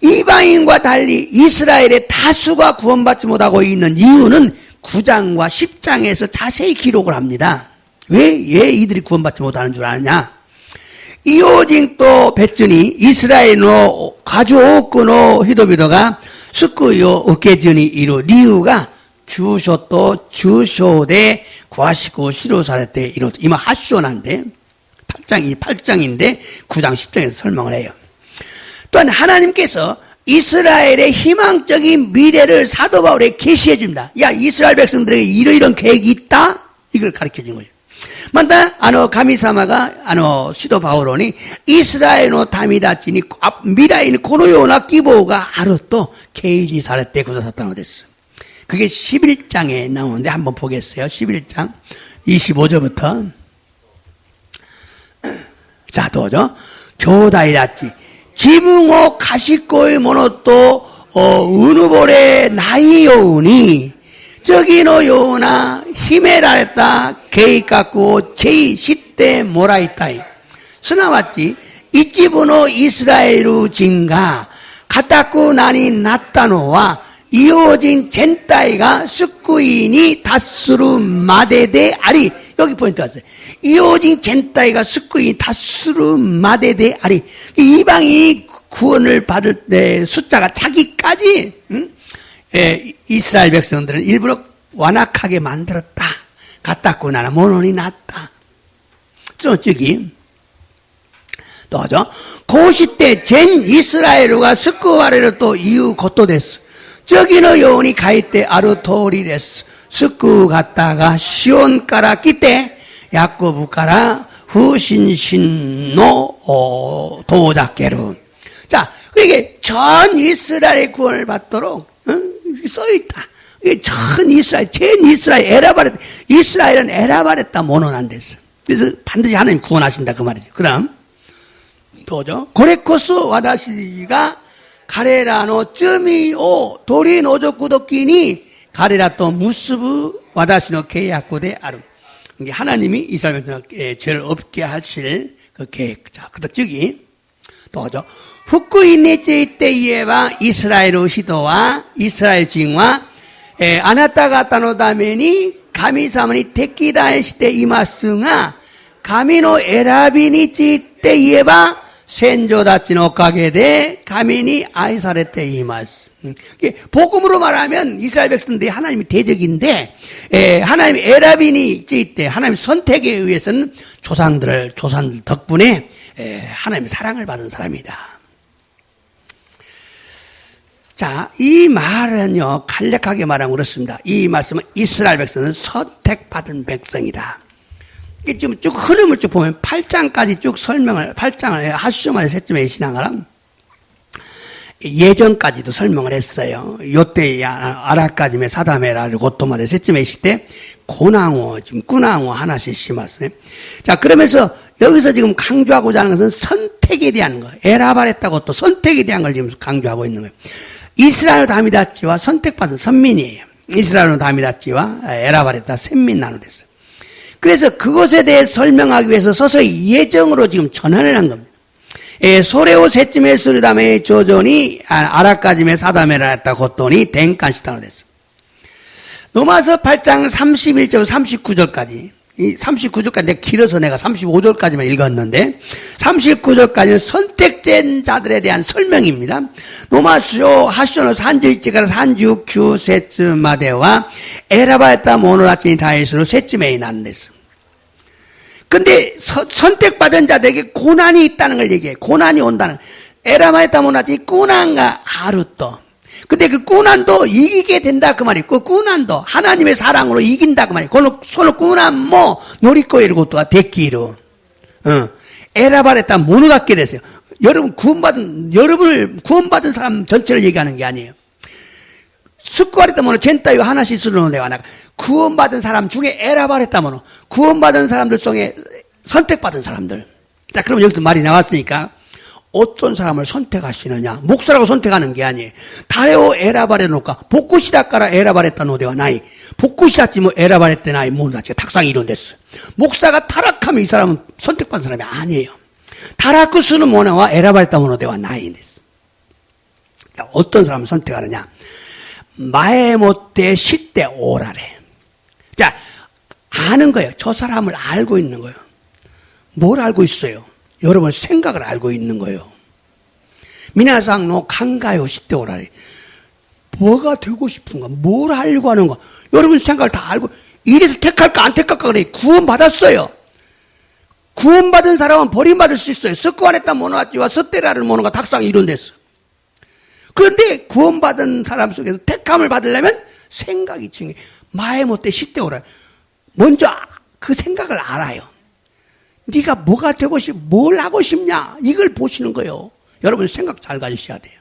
이방인과 달리 이스라엘의 다수가 구원받지 못하고 있는 이유는 9장과 10장에서 자세히 기록을 합니다. 왜 이들이 구원받지 못하는 줄 아느냐? 이오징 또 배츠니 이스라엘の 가주오쿠노 히도비도가 스쿠요 오케즈니 이루 이유가 규쇼 또 주쇼대 구하시고 시로사레테 이루 이마 하쇼난데 8장인데 9장 10장에서 설명을 해요. 또한 하나님께서 이스라엘의 희망적인 미래를 사도 바울에 계시해 줍니다. 야, 이스라엘 백성들에게 이러이런 계획이 있다? 이걸 가르쳐 준 거예요. 만다, 가미사마가, 시도 바울론이 이스라엘の 民たちに未来にこのような希望があると掲示されてくださったのです. 그게 11장에 나오는데 한번 보겠어요. 11장 25절부터. 자, 도죠. 교다이다치 지붕어 가시코의 모노또 우누보레 나이요우니 저기노 요나 히메라레타 계획갖고 제이 시대 모라이타이. すなわち一部のイスラエル人が堅くなになったのは異邦人全体が救いに達するまでであり、 여기 포인트 왔어요. 이호진 전체가救いに達するまでであり, 이방이 구원을 받을 때 숫자가 차기까지 이스라엘 백성들은 일부러 완악하게 만들었다. 갖다고 나라 모논이 났다. 저쪽이 또죠. 그 시대 전 이스라엘과 스쿠와레로 또 이유 것도 됐어. 저기는 요원이 가이때 아르토리 됐어. 스쿠 갔다가 시온가라 끼때 야코부가라 후신신노 도자께로. 자, 이게 전 이스라엘의 구원을 받도록 써있다. 이게 전 이스라엘, 전 이스라엘 에라바레, 이스라엘은 에라바레다 모논 안 됐어. 그래서 반드시 하나님 구원하신다 그 말이죠. 그다음 또죠. 고레코스 와다시가 가레라노 쯔미오 도리 노조구도끼니 가레라 또 무스부 와다시노 계약고대 아름. 이게 하나님이 이스라엘 백성에게 죄를 없게 하실 그 계획. 자, 그다음 저기 또죠. 후쿠이네제 때에와 이스라엘 시도와 이스라엘 징와 아나타가타노 다메니 가미사마니 테키다의 시대 이마스가 가미노 에라비니치 때에와 센조다치노 오카게데 가미니 아이사레테 이마스. 복음으로 말하면 이스라엘 백성들이 하나님이 대적인데 하나님 에라비니 때 하나님 선택에 의해서는 조상들 덕분에 하나님의 사랑을 받은 사람이다. 자, 이 말은요 간략하게 말하면 그렇습니다. 이 말씀은 이스라엘 백성은 선택받은 백성이다. 이게 지금 쭉 흐름을 쭉 보면 8장까지 쭉 설명을 8장을 하수마의 셋쯤의 신앙가람 예전까지도 설명을 했어요. 요때 아라까지메 사다메라를 고토마데 셋쯤의 시대 고낭어 지금 꾸낭어 하나씩 심었어요. 자, 그러면서 여기서 지금 강조하고자 하는 것은 선택에 대한 거. 에라바랬다고 또 선택에 대한 걸 지금 강조하고 있는 거예요. 이스라엘 다미다치와 선택받은 선민이에요. 이스라엘 다미다치와 에라바랬다 셋민 나누됐어요. 그래서 그것에 대해 설명하기 위해서 서서히 예정으로 지금 전환을 한 겁니다. 소레오 셋쯤에 수리담의 조전이 아라까짐의 사다메라 했다 곧더니 댕간시타로 됐어. 로마서 8장 31절 39절까지 이 39절까지 길어서 내가 35절까지만 읽었는데 39절까지는 선택된 자들에 대한 설명입니다. 노마쇼 하쇼노 산주이치가라 산주 규세츠마데와 에라바에타 모노라치니 다이스로 세츠메이 난데스. 근데 선택받은 자들에게 고난이 있다는 걸 얘기해. 고난이 온다는. 에라바에타 모노라치니 꾸난가 하루또. 근데 그 꾸난도 이기게 된다 그 말이에요. 그 꾸난도 하나님의 사랑으로 이긴다 그 말이에요. 손을 꾸난 뭐 노리고 이러고 또 데끼로. 에라바레타 모노갖게 됐어요. 여러분을 구원받은 사람 전체를 얘기하는 게 아니에요. 스쿠아레타 모노 젠타요 하나씩 쓰는 데가 나가. 구원받은 사람 중에 에라바레타 모노 구원받은 사람들 중에 선택받은 사람들. 자, 그럼 여기서 말이 나왔으니까. 어떤 사람을 선택하시느냐? 목사라고 선택하는 게 아니에요. 다레오 에라바레 놓까 복구시다까라 에라바레타 노데와 나이 복구시다지 뭐 에라바레테 나이 모든 자체가 탁상이 이론됐어. 목사가 타락하면 이 사람은 선택받은 사람이 아니에요. 타락쿠스는 모나와 에라바레타 모노데와 나이 됐어. 어떤 사람을 선택하느냐? 마에모테 시대 오라래. 자, 아는 거예요. 저 사람을 알고 있는 거예요. 뭘 알고 있어요? 여러분 생각을 알고 있는 거예요. 미나상 노 강가요 시대 오라리. 뭐가 되고 싶은가? 뭘 하려고 하는가? 여러분 생각을 다 알고 이래서 택할까 안 택할까 그래. 구원받았어요. 구원받은 사람은 버림받을 수 있어요. 스쿠아레타 모노아치와 스테라를 모노가 탁상 이론됐어. 그런데 구원받은 사람 속에서 택함을 받으려면 생각이 중요해. 마에 못돼 시대 오라리. 먼저 그 생각을 알아요. 네가 뭐가 되고 뭘 하고 싶냐? 이걸 보시는 거예요. 여러분 생각 잘 가지셔야 돼요.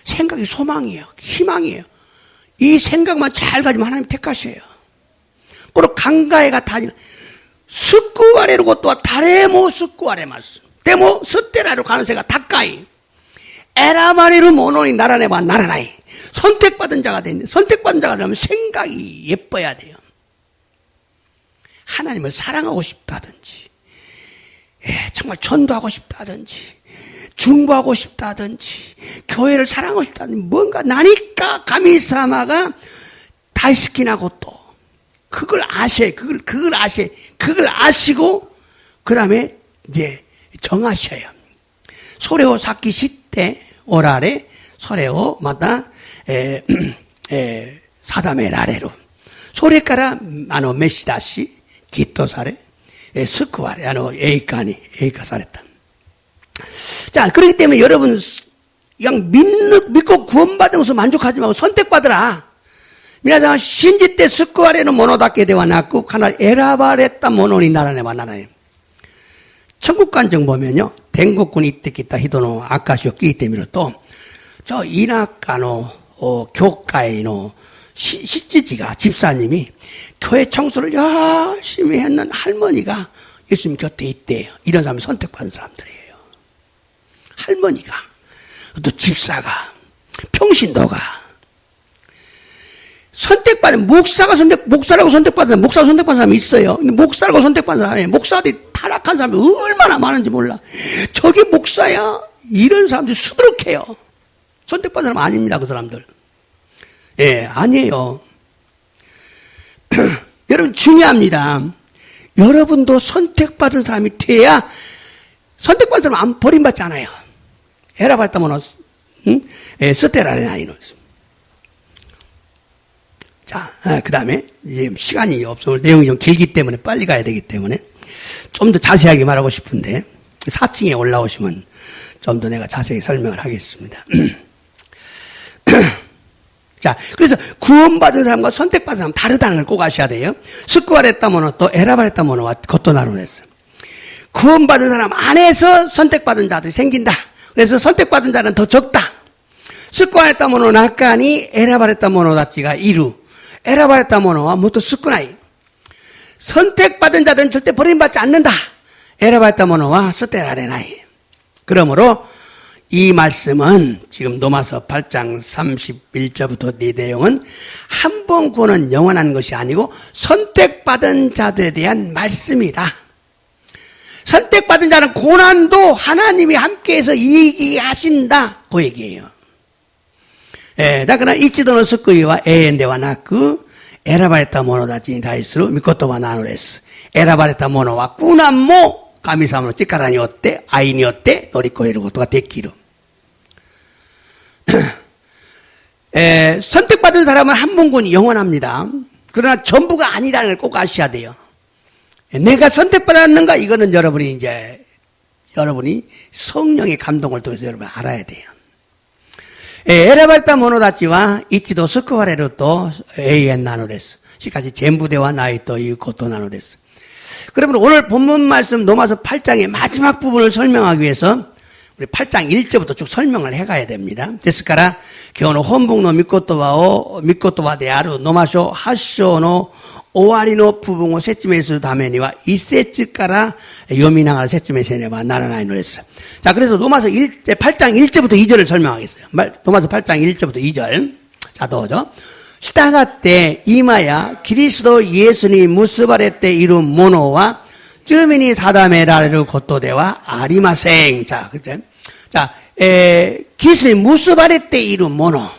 생각이 소망이에요. 희망이에요. 이 생각만 잘 가지면 하나님 택하셔요. 그리고 강가에가 다니는 스쿠아레로 또 다레모 스쿠아레마스. 데모 스테라로 가는 새가 다까이. 에라바레로 모노니 나라네바 나라나이. 선택받은 자가 되는데, 선택받은 자가 되면 생각이 예뻐야 돼요. 하나님을 사랑하고 싶다든지, 정말 전도하고 싶다든지, 중보하고 싶다든지, 교회를 사랑하고 싶다든지, 뭔가 나니까 가미사마가 다시키나고 또, 그걸 아시고, 그 다음에 이제 정하셔요. 소레오 사키 시때 오라레, 소레오 마다, 사다메 라레로. 소레카라, 메시다시, 기토사레, 스쿠와레, 에이카 사레다. 자, 그렇기 때문에 여러분, 그냥 믿고 구원받은 것을 만족하지 말고 선택받으라. 미나상 신지 때 스쿠와레는 모노다케 되와 나고, 카나 에라바레따 모노니 나라네와 나라네. 천국관정 보면요, 댕국군이 이때기타 히도노 아카시오 끼기 때문에 또, 저 이나카노, 교가에노, 시찌지가, 집사님이 교회 청소를 열심히 했는 할머니가 예수님 곁에 있대요. 이런 사람이 선택받은 사람들이에요. 할머니가, 또 집사가, 평신도가, 목사라고 선택받은 사람이 있어요. 근데 목사라고 선택받은 사람이, 목사들이 타락한 사람이 얼마나 많은지 몰라. 저게 목사야? 이런 사람들이 수두룩해요. 선택받은 사람 아닙니다, 그 사람들. 아니에요. 여러분, 중요합니다. 여러분도 선택받은 사람이 돼야, 선택받은 사람은 버림받지 않아요. 에라바르타모노, 스테라레 나이노. 자, 그 다음에, 시간이 없어. 내용이 좀 길기 때문에, 빨리 가야 되기 때문에, 좀 더 자세하게 말하고 싶은데, 4층에 올라오시면 좀 더 내가 자세히 설명을 하겠습니다. 자, 그래서 구원받은 사람과 선택받은 사람 다르다는 걸 꼭 아셔야 돼요. 스쿠아레타모노 또 에라바레타모노와 겉도 나누어냈어. 구원받은 사람 안에서 선택받은 자들이 생긴다. 그래서 선택받은 자는 더 적다. 스쿠아레타모노 나카니 에라바레타모노 다치가 이루. 에라바레타모노와 모토 스쿠나이. 선택받은 자들은 절대 버림받지 않는다. 에라바레타모노와 스테라레나이. 그러므로 이 말씀은 지금 로마서 8장 31절부터 이 내용은 한 번 구원은 영원한 것이 아니고 선택받은 자들에 대한 말씀이다. 선택받은 자는 고난도 하나님이 함께해서 이기게 하신다. 그 얘기예요.だから一度の救いは永遠ではなく、選ばれた者たちに対する御言葉なのです。選ばれた者は苦難も神様の力によって、愛によって乗り越えることができる。선택받은 사람은 한 번군이 영원합니다. 그러나 전부가 아니라는 걸 꼭 아셔야 돼요. 내가 선택받았는가? 이거는 여러분이 성령의 감동을 통해서 여러분 알아야 돼요. 選ばれた者たちは一度救われると永遠なのです。しかし全部ではないということなのです。그러면 오늘 본문 말씀 로마서 8장의 마지막 부분을 설명하기 위해서 우리 8장 1절부터 쭉 설명을 해가야 됩니다. ですから今日の本文の御言葉であるロマ書8章の終わりの部分を説明するためには1節から読みながら説明せねばならないのです。 자, 그래서 로마서 8장 1절부터 2절을 설명하겠어요. 로마서 8장 1절부터 2절. 자, 도죠. したがって今やキリストイエスに結ばれているものは罪に定められることではありません。 자, 그죠? 자, 그리스도에結ばれているもの.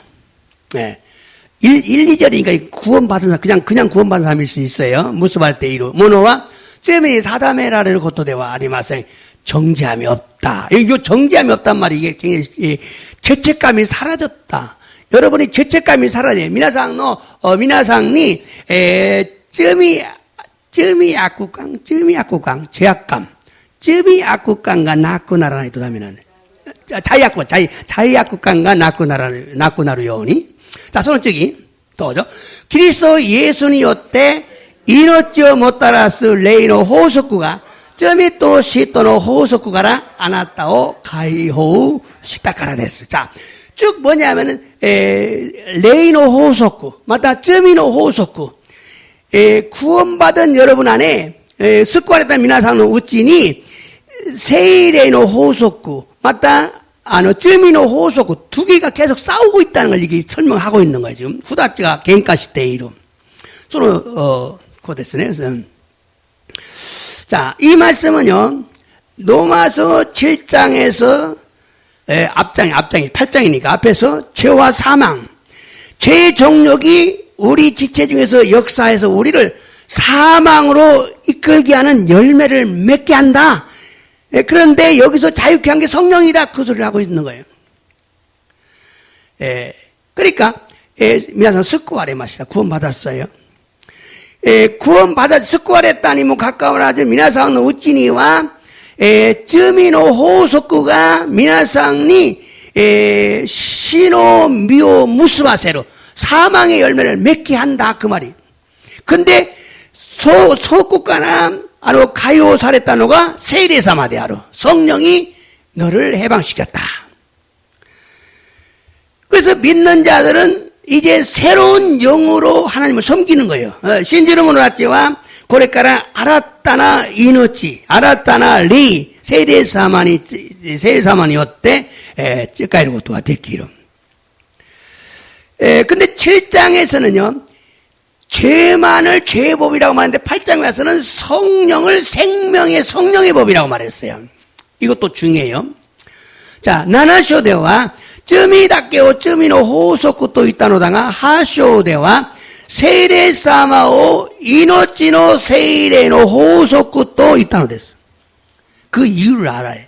1, 2절이니까 구원받은 사람, 그냥 구원받은 사람일 수 있어요. 무스발 때 이루. 모노와 쨈이 사다메라를 것도대와 아리마생. 정죄함이 없다. 이 정죄함이 없단 말이 이게 굉장히 죄책감이 사라졌다. 여러분이 죄책감이 사라져요. 미나상니, 쨈이 악국강, 죄악감. 쨈이 악국강과 나쿠나라나이 또 다음에는. 자이 악국강과 나쿠나루 요니. 자, 손쪽이 또죠. 그리스도 예수니 요때 이노치오 못따라스 레이노 호소쿠가 점이 또 시토노 호소쿠가라 아나타오 가이호우 시타카라 데스. 자, 쭉 뭐냐면은 레이노 호소쿠, 맞다 점이노 호소쿠. 구원받은 여러분 안에 스쿠아레타 미나상노 우찌니 세이레노 호소쿠, 맞다 쯔미노 호소쿠 두 개가 계속 싸우고 있다는 걸 이게 설명하고 있는 거예요. 지금 후다치가 겐카시테이로. 서로こうですね. 자, 이 말씀은요. 로마서 7장에서 앞장이 8장이니까 앞에서 죄와 사망, 죄의 정욕이 우리 지체 중에서 역사해서 우리를 사망으로 이끌게 하는 열매를 맺게 한다. 그런데 여기서 자유케 한 게 성령이다. 그 소리를 하고 있는 거예요. 그러니까皆さん 스쿠아레 마시다. 구원받았어요. 스쿠아레 뭐 가까워라지 미나상의 우찌니와 쯔미노 호소쿠가 미나상이 시노 미오 무스마세로 사망의 열매를 맺게 한다. 그 말이. 근데 소쿠가나 가요 사랬다노가 세례사마대하로 성령이 너를 해방시켰다. 그래서 믿는 자들은 이제 새로운 영으로 하나님을 섬기는 거예요. 신지름으로 났지와 고래까라 아라따나 이노치 아라따나 레이 세례사만이었대 찌까이르 것도가 됐기로. 근데 7장에서는요 죄만을 죄법이라고 말하는데 8장에 와서는 성령을 생명의 성령의 법이라고 말했어요. 이것도 중요해요. 자, 나나쇼대와 쯔미다케오 쯔미노 호소쿠 또 있다노다가 하쇼대와 세례사마오 이노치노 세이레노 호소쿠 또 있다노데스. 그 이유를 알아요.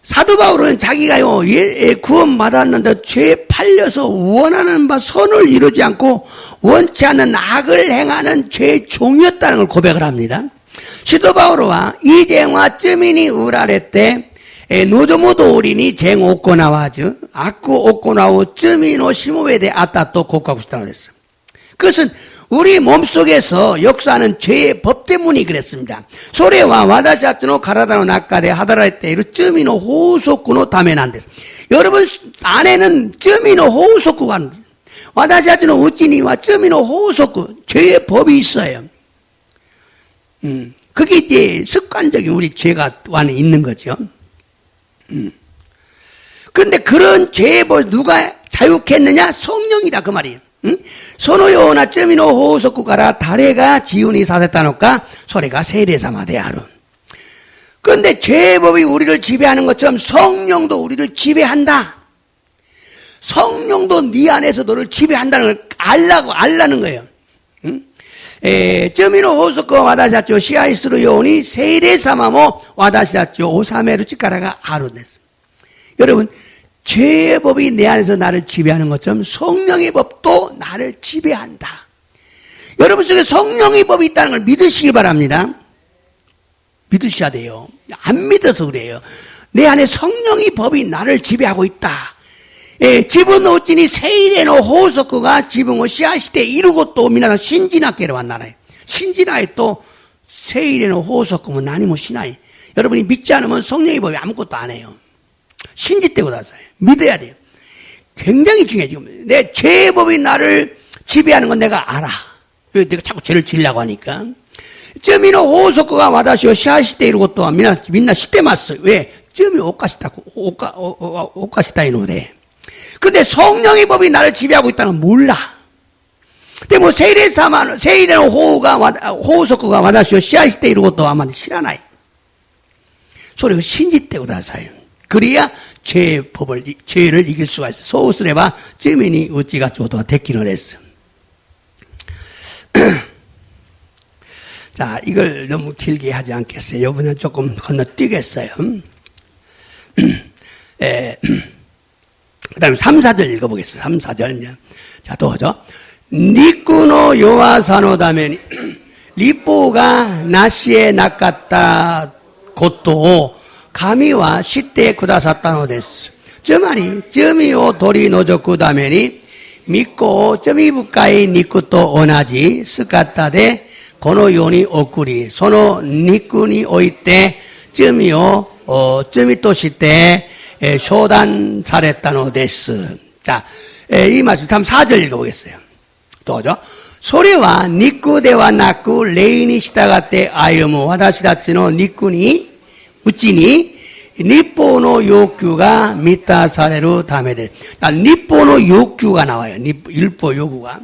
사도 바울은 자기가요 구원받았는데 죄에 팔려서 원하는 바 선을 이루지 않고 원치 않는 악을 행하는 죄의 종이었다는 걸 고백을 합니다. 시도 바울과 이쟁과 쯔미니 우라레 노조모도 오리니 쟁 오코나와즈 아쿠 오코나오 쯔미노 시모베데 아따 또 곡하고 싶다고 했어요. 그것은 우리 몸속에서 역사하는 죄의 법 때문이 그랬습니다. 소레와 와다시아츠노 가라다노 나카데 하다라테이루 쯔미노 호소쿠노 다메난데스. 여러분 안에는 쯔미노 호소쿠가 와다시아츠노 우찌니와 쯔미노 호소쿠 죄의 법이 있어요. 그게 이제 습관적인 우리 죄가 안에 있는 거죠. 그런데 그런 죄의 법 누가 자유케 했느냐? 성령이다 그 말이에요. 소노요나 쯔미노 호소쿠가라 다레가 지훈이 사세타노까 소리가 세례사마대하루. 그런데 죄의 법이 우리를 지배하는 것처럼 성령도 우리를 지배한다. 성령도 네 안에서 너를 지배한다는 걸 알라는 거예요. 쯔미노 호소쿠 와다시다치오 시아이스루 요니 세례사마모 와다시다치오 오사메루 치카라가 아루데스. 여러분 죄의 법이 내 안에서 나를 지배하는 것처럼 성령의 법도 나를 지배한다. 여러분 속에 성령의 법이 있다는 걸 믿으시길 바랍니다. 믿으셔야 돼요. 안 믿어서 그래요. 내 안에 성령의 법이 나를 지배하고 있다. 지분 오찌니 세일에노 호소쿠가 지붕을 시아시대 이루고 또 미나라 신진학계로 왔나라요. 신진학에 또 세일에노 호소쿠면 나니모 시나이. 여러분이 믿지 않으면 성령의 법이 아무것도 안 해요. 신짓대고 나서요. 믿어야 돼요. 굉장히 중요해. 지금 내 죄의 법이 나를 지배하는 건 내가 알아. 내가 자꾸 죄를 지으려고 하니까. 쯔미노 호소쿠가 와다시오 시아시대 이루고 또 민나 시대마스. 왜? 쯔미 오카시다 이노래. 근데 성령의 법이 나를 지배하고 있다는 건 몰라. 근데 뭐 세일에는 호소쿠가 와다시오 시아시대 이루고 또 아마 실하나요. 소리가 신짓대고 나서요. 그래야 죄를 이길 수가 있어. 소우스레바 쯔미니 우찌가 쪼도 됐기는 했어. 자, 이걸 너무 길게 하지 않겠어요. 이번엔 조금 건너뛰겠어요. 그 다음에 3, 4절 읽어보겠어요. 3, 4절. 자, 도죠. 니꾸노 요아사노 다메니 리뽀가 나시에 낚았다 것도 가미와 시대에 쿠다사타노 데스. つまり罪を取り除くために御子を罪深い肉と同じ姿でこの世に送り、その肉において罪として処断されたのです。 자, 이 말씀 4절 읽어보겠어요. 도죠. それは肉ではなく霊に従って歩む私たちの肉にうちに 니뽀노 요구가 미타사레로 다메데. 니뽀노 요구가 나와요. 율법 요구가.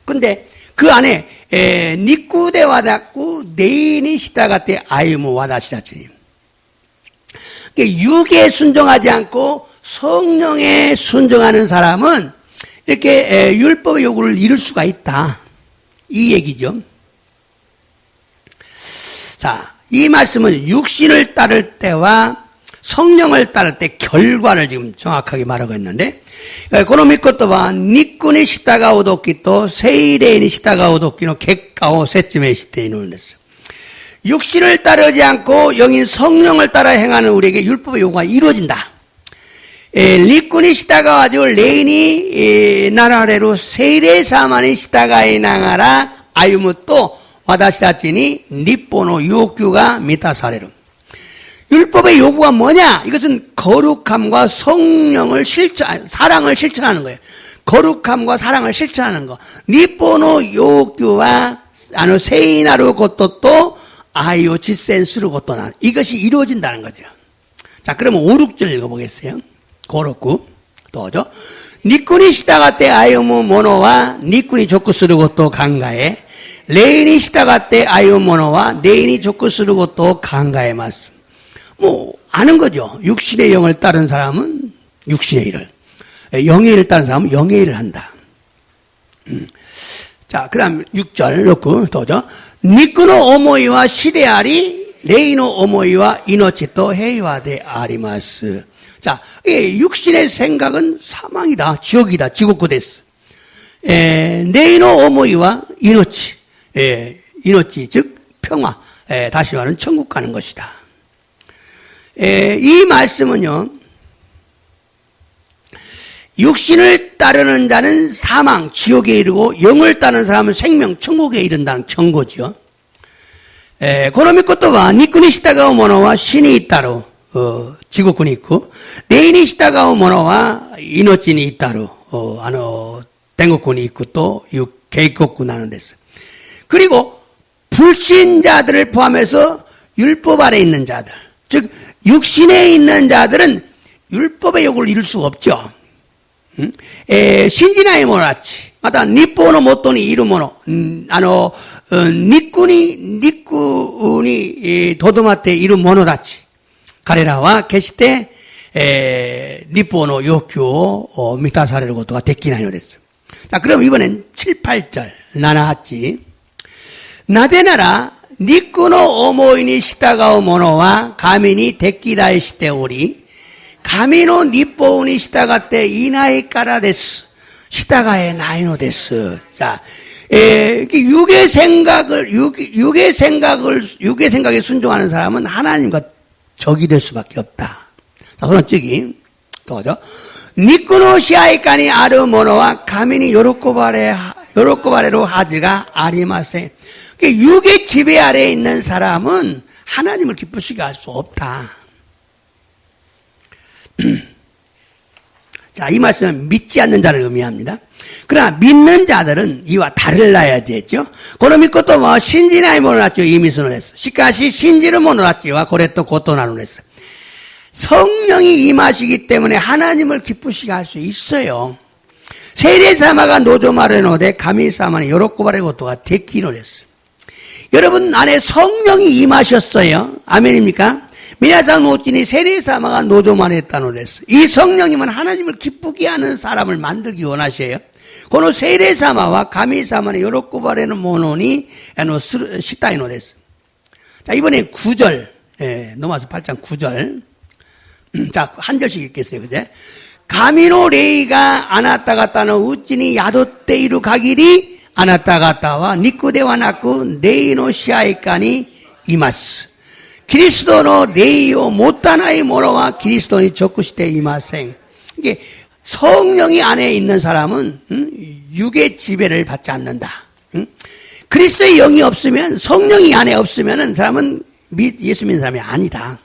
근데 그 안에 니꾸데 와다꾸 네인이 시다가테 아이모 와다시다치니. 육에 순종하지 않고 성령에 순종하는 사람은 이렇게 율법의 요구를 이룰 수가 있다. 이 얘기죠. 자, 이 말씀은 육신을 따를 때와 성령을 따를 때 결과를 지금 정확하게 말하고 있는데,この御言葉は肉に従う時と聖霊に従う時の結果を説明しているんです。 육신을 따르지 않고 영인 성령을 따라 행하는 우리에게 율법의 요구가 이루어진다. 리꾼이 시다가와지고 레인이 나라레로 세례사만이 시다가에 나가라 아유무 또 와다시다치니 니뽀노 요구가 미타사레로. 율법의 요구가 뭐냐? 이것은 거룩함과 성령을 사랑을 실천하는 거예요. 거룩함과 사랑을 실천하는 거. 니뽀노 요구와 세이나루 것도 또 아이오 지센스루 것도 나. 이것이 이루어진다는 거죠. 자, 그러면 5, 6절 읽어보겠어요. 고롭고 또죠. 니꾼이 시다가때 아이오모 모노와 니꾼이 조쿠스루 것도 강가에 레인이 시다가때 아이오 모노와 레인이 조쿠스루 것도 강가에 맞습니다. 뭐 아는 거죠. 육신의 영을 따른 사람은 육신의 일을, 영의 일을 따른 사람은 영의 일을 한다. 자, 그 다음 6절 놓고 또죠. 니꾸노 오모이와 시대아리 레이노 오모이와 이노치토 헤이와데 아리마스. 자, 육신의 생각은 사망이다, 지옥이다, 지옥고 됐어. 레이노 오모이와 이노치, 이노치 즉 평화, 다시 말하면 천국 가는 것이다. 이 말씀은요, 육신을 따르는 자는 사망, 지옥에 이르고 영을 따르는 사람은 생명, 천국에 이른다는 경고죠. この御言葉は肉に従う者は死に至る地獄に行く。霊に従う者は命に至る天国に行くという警告나는です. 그리고 불신자들을 포함해서 율법 아래 있는 자들, 즉 육신에 있는 자들은 율법의 요구를 이룰 수가 없죠. 信じない者たち、また日法のもとにいる者、肉にとどまっている者たち、彼らは決して、立法の要求を満たされることができないのです。 자, 그럼 이번엔 7, 8절, 7, 8. なぜなら、肉の思いに従う者は神に敵対しており、神の律法に従っていないからです。従えないのです。자, 육의 생각에 순종하는 사람은 하나님과 적이 될 수밖에 없다. 자, 그런 쪽이 또죠. 니꾸노 시아이까니 아르 모노와 가민이 요로코바레로 하지가 아리마세. 육의 지배 아래에 있는 사람은 하나님을 기쁘시게 할 수 없다. 자, 이 말씀은 믿지 않는 자를 의미합니다. 그러나 믿는 자들은 이와 다를라야지 했죠. この御言葉は信じない者たちを意味するのです。しかし信じる者たちはこれと異なるのです。 성령이 임하시기 때문에 하나님을 기쁘시게 할 수 있어요. 세례사마가 노조마르노데 가미사마는 요로코바레 고토가 데키노레스. 여러분 안에 성령이 임하셨어요. 아멘입니까? 미나상 노진이 세례사마가 노조마르했다노데스. 이 성령님은 하나님을 기쁘게 하는 사람을 만들기 원하셔요. 그 세례사마와 가미사마는 요로코바레는 모노니 시타이노데스. 자, 이번에 9절, 로마서 8장 9절. 자, 한 절씩 읽겠어요. 그제? 가미노 레이가 아나타가타노 우찌니 야도테이루 가기리 아나타가타와 니쿠데와 나쿠 네이노 시아이까니 이마스. 그리스도노 레이오 못다나이 모노와 그리스도니 적구시테 이마생. 이게 성령이 안에 있는 사람은 육의 지배를 받지 않는다. 그리스도의 영이 없으면, 성령이 안에 없으면 사람은 예수 믿는 사람이 아니다.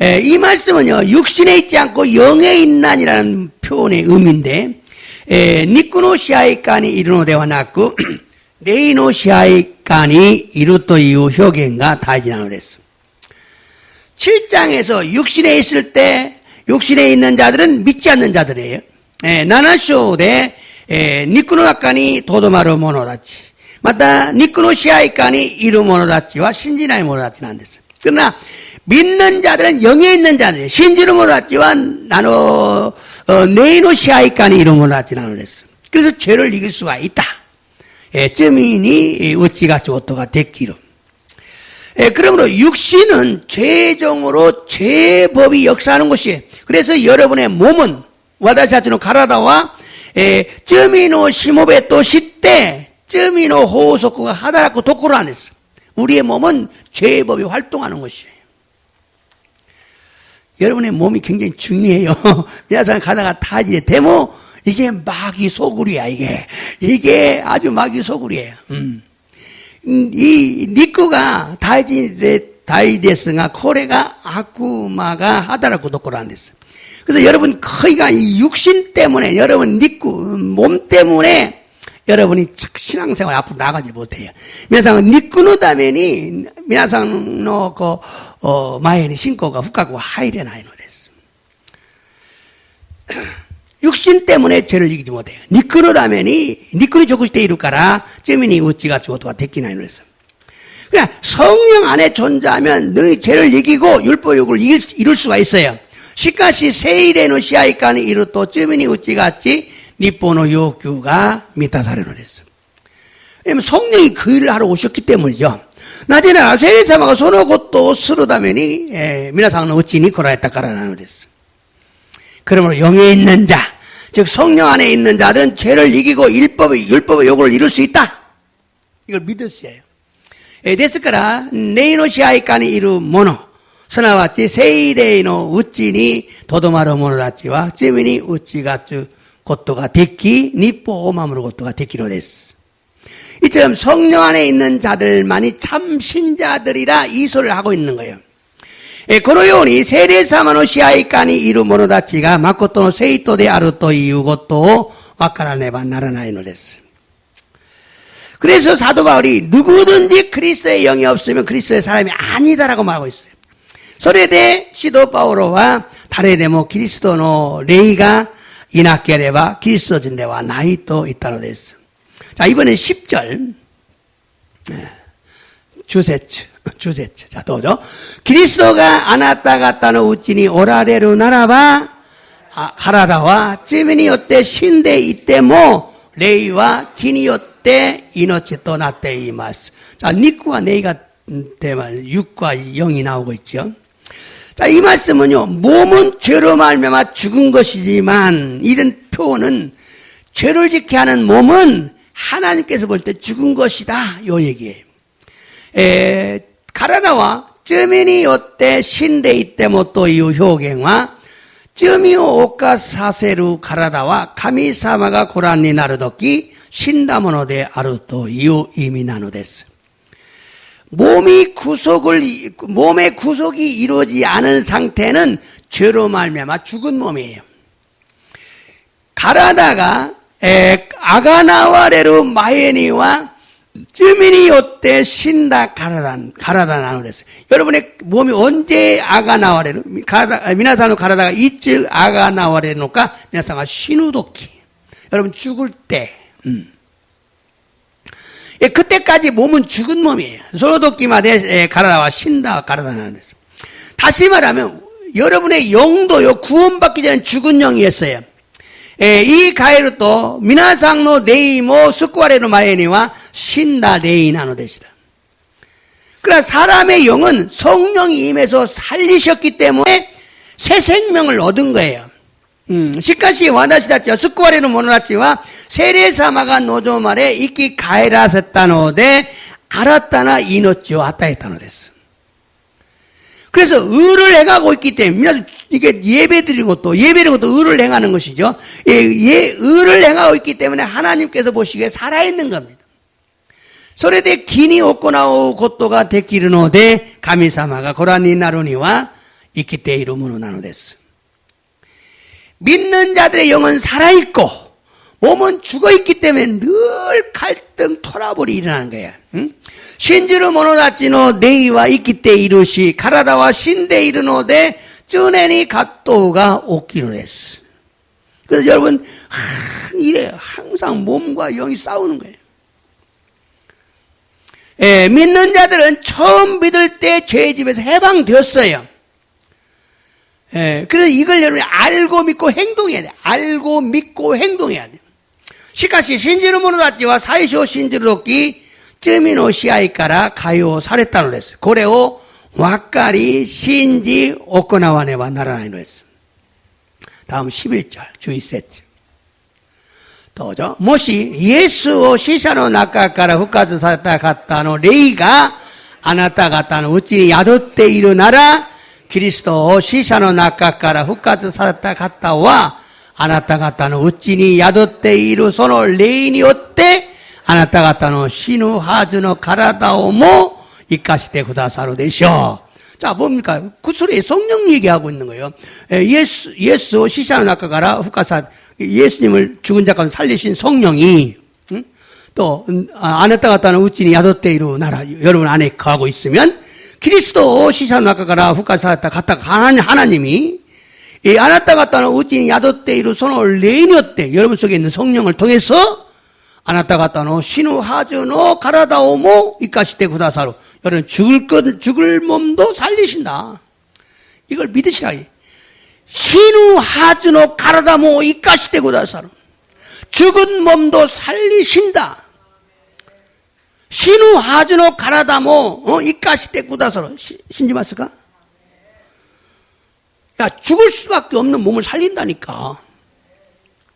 이 말씀은요, 육신에 있지 않고 영에 있나니라는 표현의 의미인데, 니꾸노 시아이까니 이르노데와 나쿠 네이노 시아이까니 간이 이루또 이유 효견가 다이지나노 데스. 7장에서 육신에 있을 때 육신에 있는 자들은 믿지 않는 자들이에요. 나나쇼데 니쿠노 낙간이 도도마루 모노다치. 맞다 니쿠노 시아이간이 이루 모노다치와 신지나이 모노다치는 안 됐어요. 그러나 믿는 자들은 영에 있는 자들이에요. 신지루 모노다치와 나노 네이노 시아이간이 이루 모노다치는 안 됐어요. 그래서 죄를 이길 수가 있다. 쯔미니 우찌가 조토가 됐기로. 그러므로 육신은 죄정으로 죄법이 역사하는 것이에요. 그래서 여러분의 몸은 와다시아츠노 가라다와 쯔미노 시모베 또 시때 쯔미노 호소코가 하다라고 도쿠를 안 했어. 우리의 몸은 죄법이 활동하는 것이에요. 여러분의 몸이 굉장히 중요해요.皆さん 가다가 타지에 데모 이게 마귀 소굴이야. 이게 아주 마귀 소굴이에요. 이 니꾸가 다이데스가 코레가 아쿠마가 하다라고 도쿠를 안 했어. 그래서 여러분 거의가 이 육신 때문에 여러분 니꾸 몸 때문에 여러분이 신앙생활 앞으로 나가지 못해요. 皆さん ニックのために皆さんの前に信仰が深く入れないのです。 육신 때문에 죄를 이기지 못해요. 니꾸노 다면이 니꾸니 적으시대 이루까라 쯔미니 우찌가 죽어도가 됐기나 이랬어요. 그냥 성령 안에 존재하면 너희 죄를 이기고 율법욕을 이룰 수가 있어요. 시카시 세일에노 시아이까니 이루또 쯔미니 우찌같이 니뽀노 요규가 미타사레노 됐어. 왜냐면 성령이 그 일을 하러 오셨기 때문이죠. 나제나 세리사마가 소노 것도 스르다면이 미나상은 어찌 니코라 했다까라는 됐어. 그러므로 영에 있는 자, 즉 성령 안에 있는 자들은 죄를 이기고 율법의 요구를 이룰 수 있다. 이걸 믿으셔야 해요. 됐을까라 네이노 시아이까니 이루 모노 스나와치 세이레이노 우찌니 도도마로 모노다치와 쯔미니 우찌가츠 고토가 됐기 니뽀 오마무로 고토가 됐기로 됐어. 이처럼 성령 안에 있는 자들만이 참 신자들이라 이 소리를 하고 있는 거예요. このように聖霊様の支配下にいる者たちが誠の生徒であるということを分からねばならないのです。 그래서 사도 바울이 누구든지 그리스도의 영이 없으면 그리스도의 사람이 아니다라고 말하고 있어요. それで使徒パウロは誰でもキリストの霊がいなければキリスト人ではないと言ったのです。 자, 이번엔 10절 주세츠. 자, 또죠. 그리스도가 아나타 가타노 우찌니 오라레루 나라바 하라다와 쯔미니 요때 신데 이때모 레이와 기니 요때 이노치 또 나때 이마스. 자, 니쿠와 네이가 되면 6과 0이 나오고 있죠. 자, 이 말씀은요, 몸은 죄로 말미암아 죽은 것이지만 이런 표현은 죄를 짓게 하는 몸은 하나님께서 볼 때 죽은 것이다. 요 얘기예요. 가라다와 쯔미니 요때 신데 이때모 또 이유 효경와 쯔미오 오카 사세루 가라다와 가미사마가 고란니 나르도끼 신다모노데 아루 또 이유 이미 나노데스. 몸의 구속이 이루어지지 않은 상태는 죄로 말미암아 죽은 몸이에요. 가라다가 아가나와레루 마에니와 쯔미니 요때 신다 가라다 나노데스. 여러분의 몸이 언제 아가나와레루 미나사노 가라다가 이츠 아가나와레노까 미나사가 신우도키. 여러분 죽을 때 그때까지 몸은 죽은 몸이에요. 소노도끼마데 가라다와 신다 가라다 나노데스. 다시 말하면 여러분의 영도요 구원받기 전에 죽은 영이었어요. 이 가에르또 미나상노 네이모 스쿠아레노 마에니와 신다 네이 나노데시다. 그러나 사람의 영은 성령이 임해서 살리셨기 때문에 새 생명을 얻은 거예요. 시카시 와다시다치와 스쿠아레노 모노다치와 세레사마가 노조말에 이끼 가에라세타노데 아라타나 이노치오 아타에타노데스. 그래서 의를 행하고 있기 때문에 이게 예배드리는 것도 의를 행하는 것이죠. 의를 행하고 있기 때문에 하나님께서 보시기에 살아있는 겁니다. 소레데 기니 오코나오 고토가 데키르노데 가미사마가 고라니 나루니와 이키테 이루모노 나노데스. 믿는 자들의 영은 살아있고 몸은 죽어있기 때문에 늘 갈등, 트러블이 일어나는 거야. 응? 신지로 모노다치노 네이와 있기 때 이루시 가라다와 신데 이르노데 쯔네니 갓도가 오기로 했어. 그래서 여러분 이래 항상 몸과 영이 싸우는 거예요. 예, 믿는 자들은 처음 믿을 때 죄의 집에서 해방되었어요. 예, 그래서 이걸 여러분이 알고 믿고 행동해야 돼. 알고 믿고 행동해야 돼. 시카시 신지로 모노다치와 사이쇼 신지로 돕기 쯔미노 시아이까라 가요 사레타노 했어. 고래오 와까리 신지 오코나와네와 나라나이노 했어. 다음 11절 주의세트. 또죠. 모시 예수 시샤노 나카까라 후카즈 사타 갔다노 레이가 아나타 갔다노 우찌니 야도때 일어나라 그리스도 시샤노 나카까라 후카즈 사타 갔다와 아나타 갔다노 우찌니 야도때 이루소노 레이니 오때 아나타 갔다노 시누 하즈노 가라다오모 이까시테 구다사로 되셔. 자, 뭡니까? 구술에 성령 얘기하고 있는 거예요. 예수 시샤노 나카까라 후카사 예수님을 죽은 자 가운데 살리신 성령이 또 아나타 갔다는 우찌니 야도때 이루나라 여러분 안에 거하고 있으면 그리스도 시샤노 나카까라 후카사타 갔다 하나님이 이 아나타 갔다는 우찌니 야도때 이루 소노 레이니오때 여러분 속에 있는 성령을 통해서 아나타 갔다노 시누 하즈노 가라다오모 이까시테 구다사로 여러분 죽을 몸도 살리신다. 이걸 믿으시라. 시누 하즈노 가라다모 이까시테 구다사로 죽은 몸도 살리신다. 시누 하즈노 가라다모 이까시테 구다사로 신지마스까? 야, 죽을 수밖에 없는 몸을 살린다니까.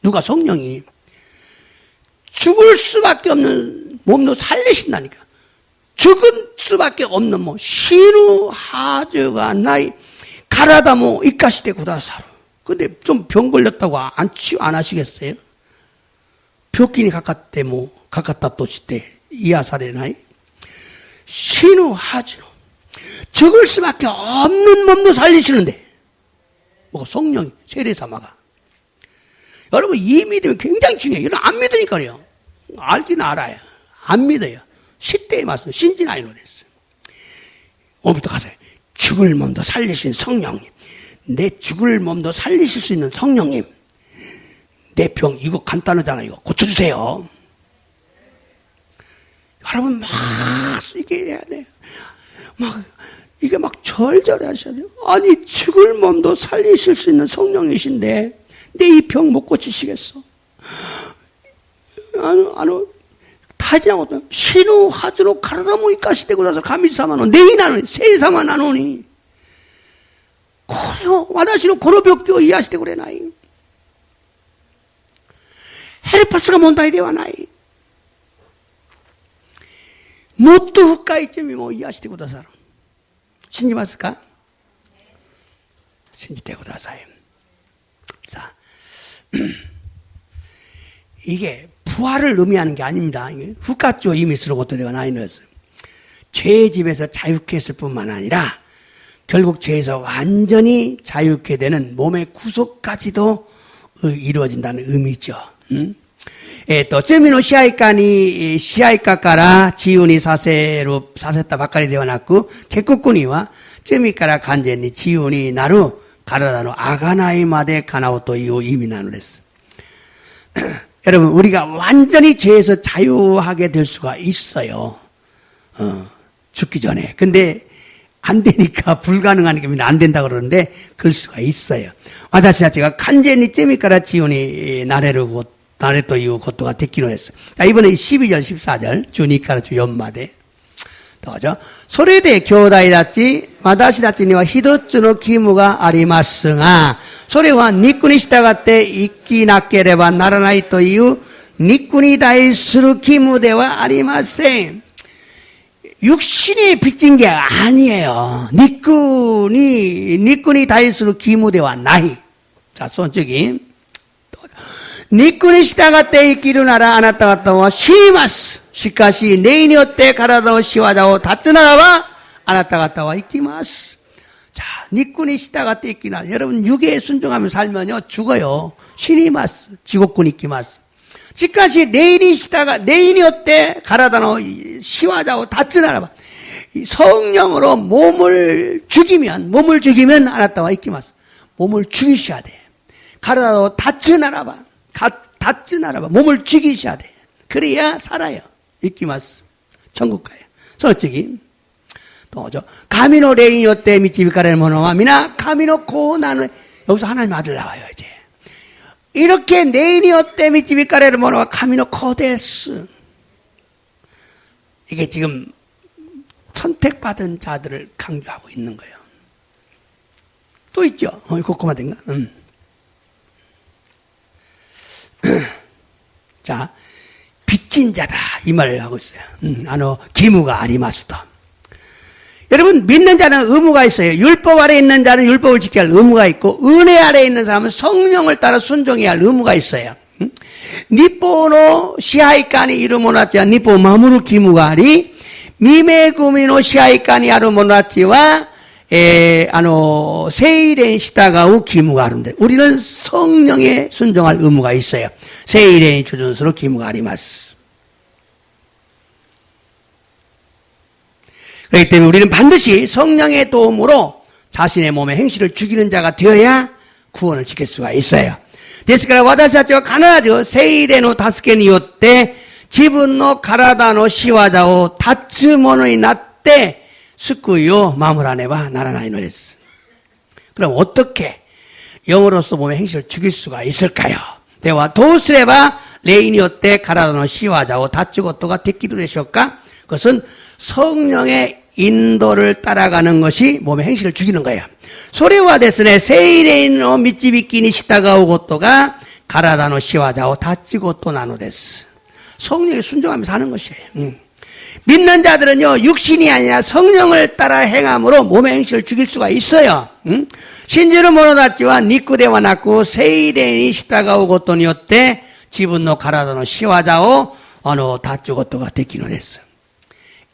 누가? 성령이. 죽을 수밖에 없는 몸도 살리신다니까. 죽은 수밖에 없는 몸. 시누 하즈가 나이 가라다모 이까시테 구다사로. 근데 좀 병 걸렸다고 안 하시겠어요? 벽기니 가깝다 또 시대 이하사레나이. 시누 하즈노. 죽을 수밖에 없는 몸도 살리시는데. 뭐 성령이 세례사마가. 여러분 이 믿음이 굉장히 중요해요. 여러분 안 믿으니까요. 알기는 알아요. 안 믿어요. 시대에 맞서 신진아이로 됐어요. 오늘부터 가세요. 죽을 몸도 살리신 성령님. 내 죽을 몸도 살리실 수 있는 성령님. 내 병 이거 간단하잖아요. 이거 고쳐주세요. 여러분 막 이게 해야 돼요. 이게 막 절절해 하셔야 돼요. 아니 죽을 몸도 살리실 수 있는 성령이신데 내 이 병 못 고치시겠어? 타지하고 시누 하즈노 가라다모 이까시되고 나서 가미사마노 네이나노 세이사마 나노니 고려 와다시노 고로벽교 이하시되 그래나이 헤르파스가 뭔다이 되와나이 모두 후까이쯤이 뭐 이하시되고 다사로 신지마스까? 신지되고 다사요. 자, 이게 부활을 의미하는 게 아닙니다. 후까죠 이미스로 것도 내가 나이너스. 죄의 집에서 자유케 했을 뿐만 아니라 결국 죄에서 완전히 자유케 되는 몸의 구속까지도 이루어진다는 의미죠. 또 쯔미노 시아이까까라 지훈이 사세다 바까리 되어났고 개꾸꾸니와 쯔미까라 간제니 지훈이 나루 가라다노 아가나이 마데 가나오토 이오 이미나누랬어. 여러분 우리가 완전히 죄에서 자유하게 될 수가 있어요. 죽기 전에. 근데 안 되니까 불가능하니까 안 된다 그러는데 그럴 수가 있어요. 와다시 자체가 간제니 쯔미까라 지훈이 나레또 이후 고토가 됐기로 했어요. 자, 이번에 12절, 14절, 주니까라 주 연마대. 또죠. 소레대 교다이다치, 마다시다치니와 히도츠노 기무가 아리마스가, 소레와 니꾸니 시다가때 이끼 낫게레바 나라나이또 이후, 니꾸니 다이스루 기무대와 아리마센. 육신이 빚진 게 아니에요. 니꾸니 다이스루 기무대와 나이. 자, 손쪽이. 니꾸니 시다가때 이끼루 나라 아나타 갔다와 시마스. 시카시 네이니어때 가라다오 시와자오 다츠나라와 아나타 갔다와 이끼마스. 자, 니꾸니 시다가때 이끼나. 여러분 육에 순종하며 살면요 죽어요. 시니마스. 지옥군 이끼마스. 지까시 내인이 어때? 가라다노 시와자오 다츠나라바. 성령으로 몸을 죽이면 알았다와 있기마스. 몸을 죽이셔야 돼. 가라다노 다츠나라바. 다츠나라바. 몸을 죽이셔야 돼. 그래야 살아요. 있기마스. 천국 가요. 솔직히. 또죠. 가미노 레인이 어때? 미치비카레 모노와 미나 가미노 고나는 여기서 하나님 아들 나와요, 이제. 이렇게 레인이 어때? 미치비카레 모노와 가미노 코데스. 이게 지금 선택받은 자들을 강조하고 있는 거예요. 또 있죠? 고코마된가? 자, 빚진 자다. 이 말을 하고 있어요. 기무가 아리마스다. 여러분, 믿는 자는 의무가 있어요. 율법 아래에 있는 자는 율법을 지켜야 할 의무가 있고, 은혜 아래에 있는 사람은 성령을 따라 순종해야 할 의무가 있어요. 니뽀노 시하이까니 이루모나치와 니뽀 마무르 기무가 아리, 미메구미노 시하이까니 아루모나치와 세이렌 시다가우 기무가 아른데, 우리는 성령에 순종할 의무가 있어요. 세이렌이 주준수로 기무가 아리마스. 그렇기 때문에 우리는 반드시 성령의 도움으로 자신의 몸의 행실을 죽이는 자가 되어야 구원을 지킬 수가 있어요. ですから私たちは必ず聖霊の助けによって自分の体の仕業を断つものになって救いを守らねばならないのです. 그럼 어떻게 영으로서 몸의 행실을 죽일 수가 있을까요? ではどうすれば霊によって体の仕業を断つことができるでしょうか? 그것은 성령의 인도를 따라가는 것이 몸의 행실을 죽이는 거예요. それはですね、聖霊の導きに従うことが体の仕業を断つことなのです. 성령에 순종하면서 하는 것이에요. 믿는 자들은요, 육신이 아니라 성령을 따라 행함으로 몸의 행실을 죽일 수가 있어요. 信じる者たちは肉ではなく聖霊に従うことによって自分の体の仕業を断つことができるのです.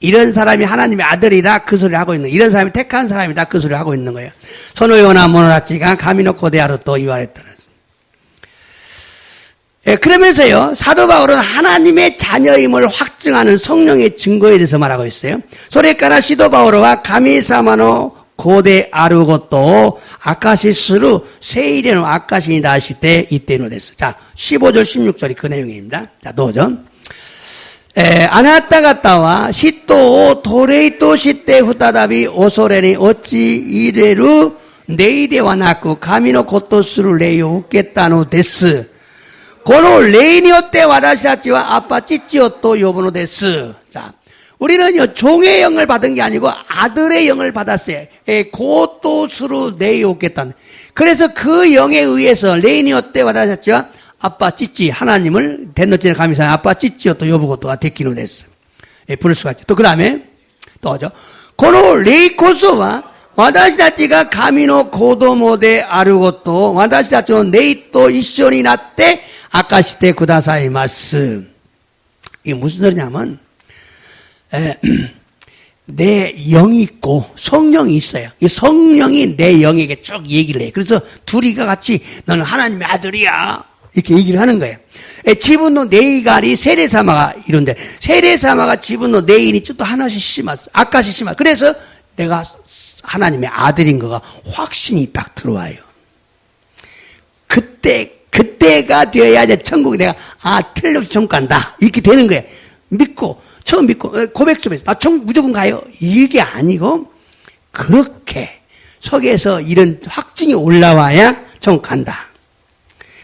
이런 사람이 하나님의 아들이다 그 소리를 하고 있는, 이런 사람이 택한 사람이다 그 소리를 하고 있는 거예요. 소노요나 모노다치가 가미노코 데아르 또 이와랬다는. 그러면서요, 사도 바울은 하나님의 자녀임을 확증하는 성령의 증거에 대해서 말하고 있어요. 소레까라 시도 바울과 가미사마노 고대 아르고또 아카시스루 세이레노 아카시니다 하시때 이때노 됐어. 자, 15절 16절이 그 내용입니다. 자, 도전. あなた方は人を奴隷として再び恐れに陥れる霊ではなく神のことする霊を受けたのです。この霊によって私たちはアッパ父と呼ぶのです. 자, 우리는요 종의 영을 받은 게 아니고 아들의 영을 받았어요. 고토스루霊を受けた. 그래서 그 영에 의해서霊によって私たちは아빠 찌찌 하나님을 된노치는 감사한 아빠 찌찌요 또 여부고또가 되기로 됐어. 부를 수가 있죠. 또 그다음에 또죠. 고노 레이코스와 와다시다치가 가미노 고도모데 아르고또 와다시다치노 네이토 이쇼니 나tte 아까시테 구다사이마스. 이게 무슨 소리냐면 내 영이 있고 성령이 있어요. 이 성령이 내 영에게 쭉 얘기를 해. 그래서 둘이가 같이 너는 하나님의 아들이야. 이렇게 얘기를 하는 거예요. 지분노 네이가리 세례사마가 이런데, 세례사마가 지분노 네인이 또 하나씩 심었어. 아까시 심었어. 그래서 내가 하나님의 아들인 거가 확신이 딱 들어와요. 그때가 되어야 이제 천국에 내가, 틀림없이 천국 간다. 이렇게 되는 거예요. 처음 믿고, 고백 좀 해서, 나 천국 무조건 가요. 이게 아니고, 그렇게 속에서 이런 확증이 올라와야 천국 간다.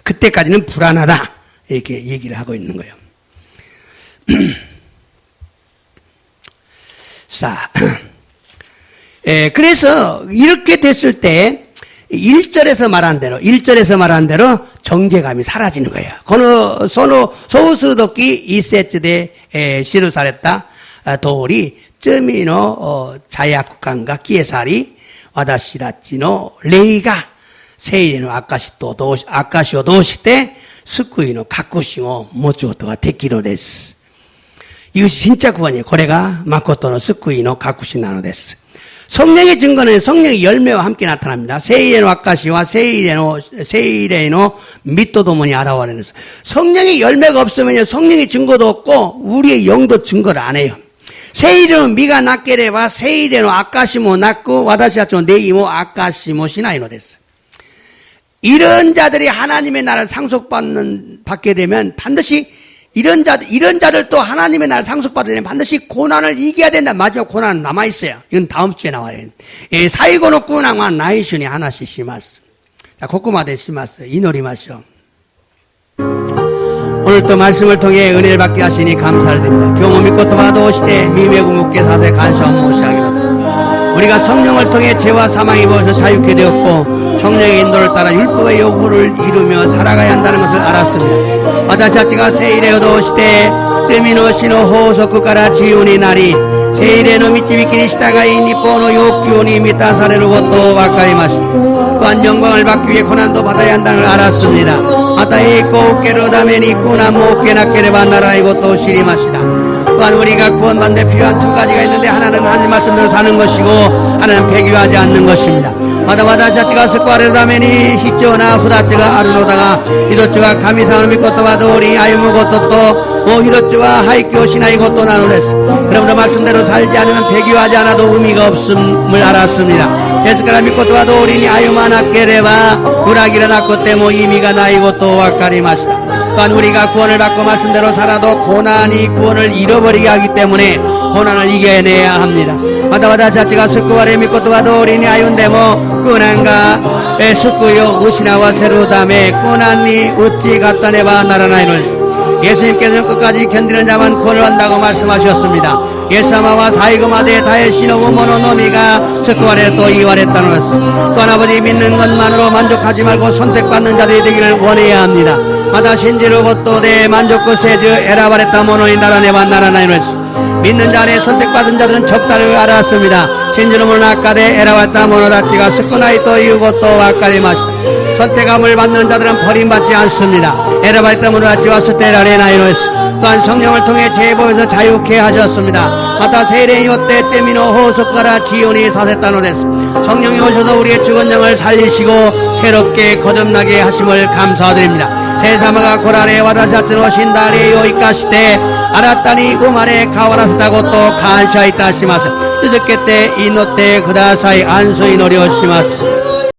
그때까지는 불안하다. 이렇게 얘기를 하고 있는 거예요. 자, 그래서 이렇게 됐을 때 1절에서 말한 대로 정죄감이 사라지는 거예요. 소우스르도끼 이세츠데 시루사랬다 도리 쯔미노 자야쿠칸가 키에사리 와다시라치노 레이가 세이레노 아카시오 도시테 스쿠이노 가쿠시오 모츠고토가 데키로 데스. 이것이 진짜 구원이에요. 고래가 마코토노 스쿠이노 가쿠시 나노 데스. 성령의 증거는 성령의 열매와 함께 나타납니다. 세이레노 아카시와 세이레노 미토도모니 아라와라는 성령의 열매가 없으면 성령의 증거도 없고 우리의 영도 증거를 안 해요. 세이레노 미가 낫게레바 세이레노 아카시모 낫고 와다시아초 네이모 아카시모 시나이노 됐어. 이런 자들이 하나님의 나라를 받게 되면 반드시 이런 자들 또 하나님의 나라를 상속받으려면 반드시 고난을 이겨야 된다. 마지막 고난은 남아있어요. 이건 다음 주에 나와요. 사이고노 꾸낭와 나이슈니 하나씩 심었어. 자, 고구마대 심었어. 이노리 마셔. 오늘 또 말씀을 통해 은혜를 받게 하시니 감사를 드립니다. 경호 믿고 또 봐도 오시되 미매고 묵게 사세 간사함 모시하기로서 우리가 성령을 통해 죄와 사망이 벌써 자유케 되었고 성령의 인도를 따라 율법의 요구를 이루며 살아가야 한다는 것을 알았습니다. 와다시아치가 세이레오도 오시되 세미노 시노 호소쿠から自由になり聖霊の導きに従い日本の要求に満たされることを分かりました。 또한 영광을 받기 위해 고난도 받아야 한다는 걸 알았습니다. また栄光を受けるために苦難も受けなければならないことを知りました. 또한 우리가 구원받는 데 필요한 두 가지가 있는데 하나는 하나님 말씀대로 사는 것이고 하나는 배교하지 않는 것입니다. また私たちが救われるために必要な二つがあるのだが一つは神様の御言葉通り歩むことともう一つは廃棄をしないことなのです. 그러므로 말씀대로 살지 않으면 배교하지 않아도 의미가 없음을 알았습니다. ですから御言葉通りに歩まなければ裏切らなくても意味がないことを分かりました. 또한 우리가 구원을 받고 말씀대로 살아도 고난이 구원을 잃어버리게 하기 때문에 고난을 이겨내야 합니다. また私たちが救われ御言葉通りに歩んでも苦難が救いを失わせるため苦難に打ち勝たねばならないのです. 예수님께서는 끝까지 견디는 자만 구원을 한다고 말씀하셨습니다. 예수様は最後まで耐え忍ぶ者のみが救われると言われたのです. 또한 아버지 믿는 것만으로 만족하지 말고 선택받는 자들이 되기를 원해야 합니다. また信じることで満足せず選ばれた者にならねばならないのです. 믿는 자 안에 선택받은 자들은 적다를 알았습니다. 신주는 문 아까데 에라왔다 모노다치가 스쿠나이 또いうことを分かりました. 선택함을 받는 자들은 버림받지 않습니다. 에라바이타 모노다치와 스테라레나이のです. 또한 성령을 통해 제법에서 자유케 하셨습니다. また聖霊によって罪の法則から自由にさせたのです. 성령이 오셔서 우리의 죽은 영을 살리시고 새롭게 거듭나게 하심을 감사드립니다. 聖様が来られ私たちの死んだ霊を生かして新たに生まれ変わらせたことを感謝いたします。続けて祈ってください。安息祈りをします。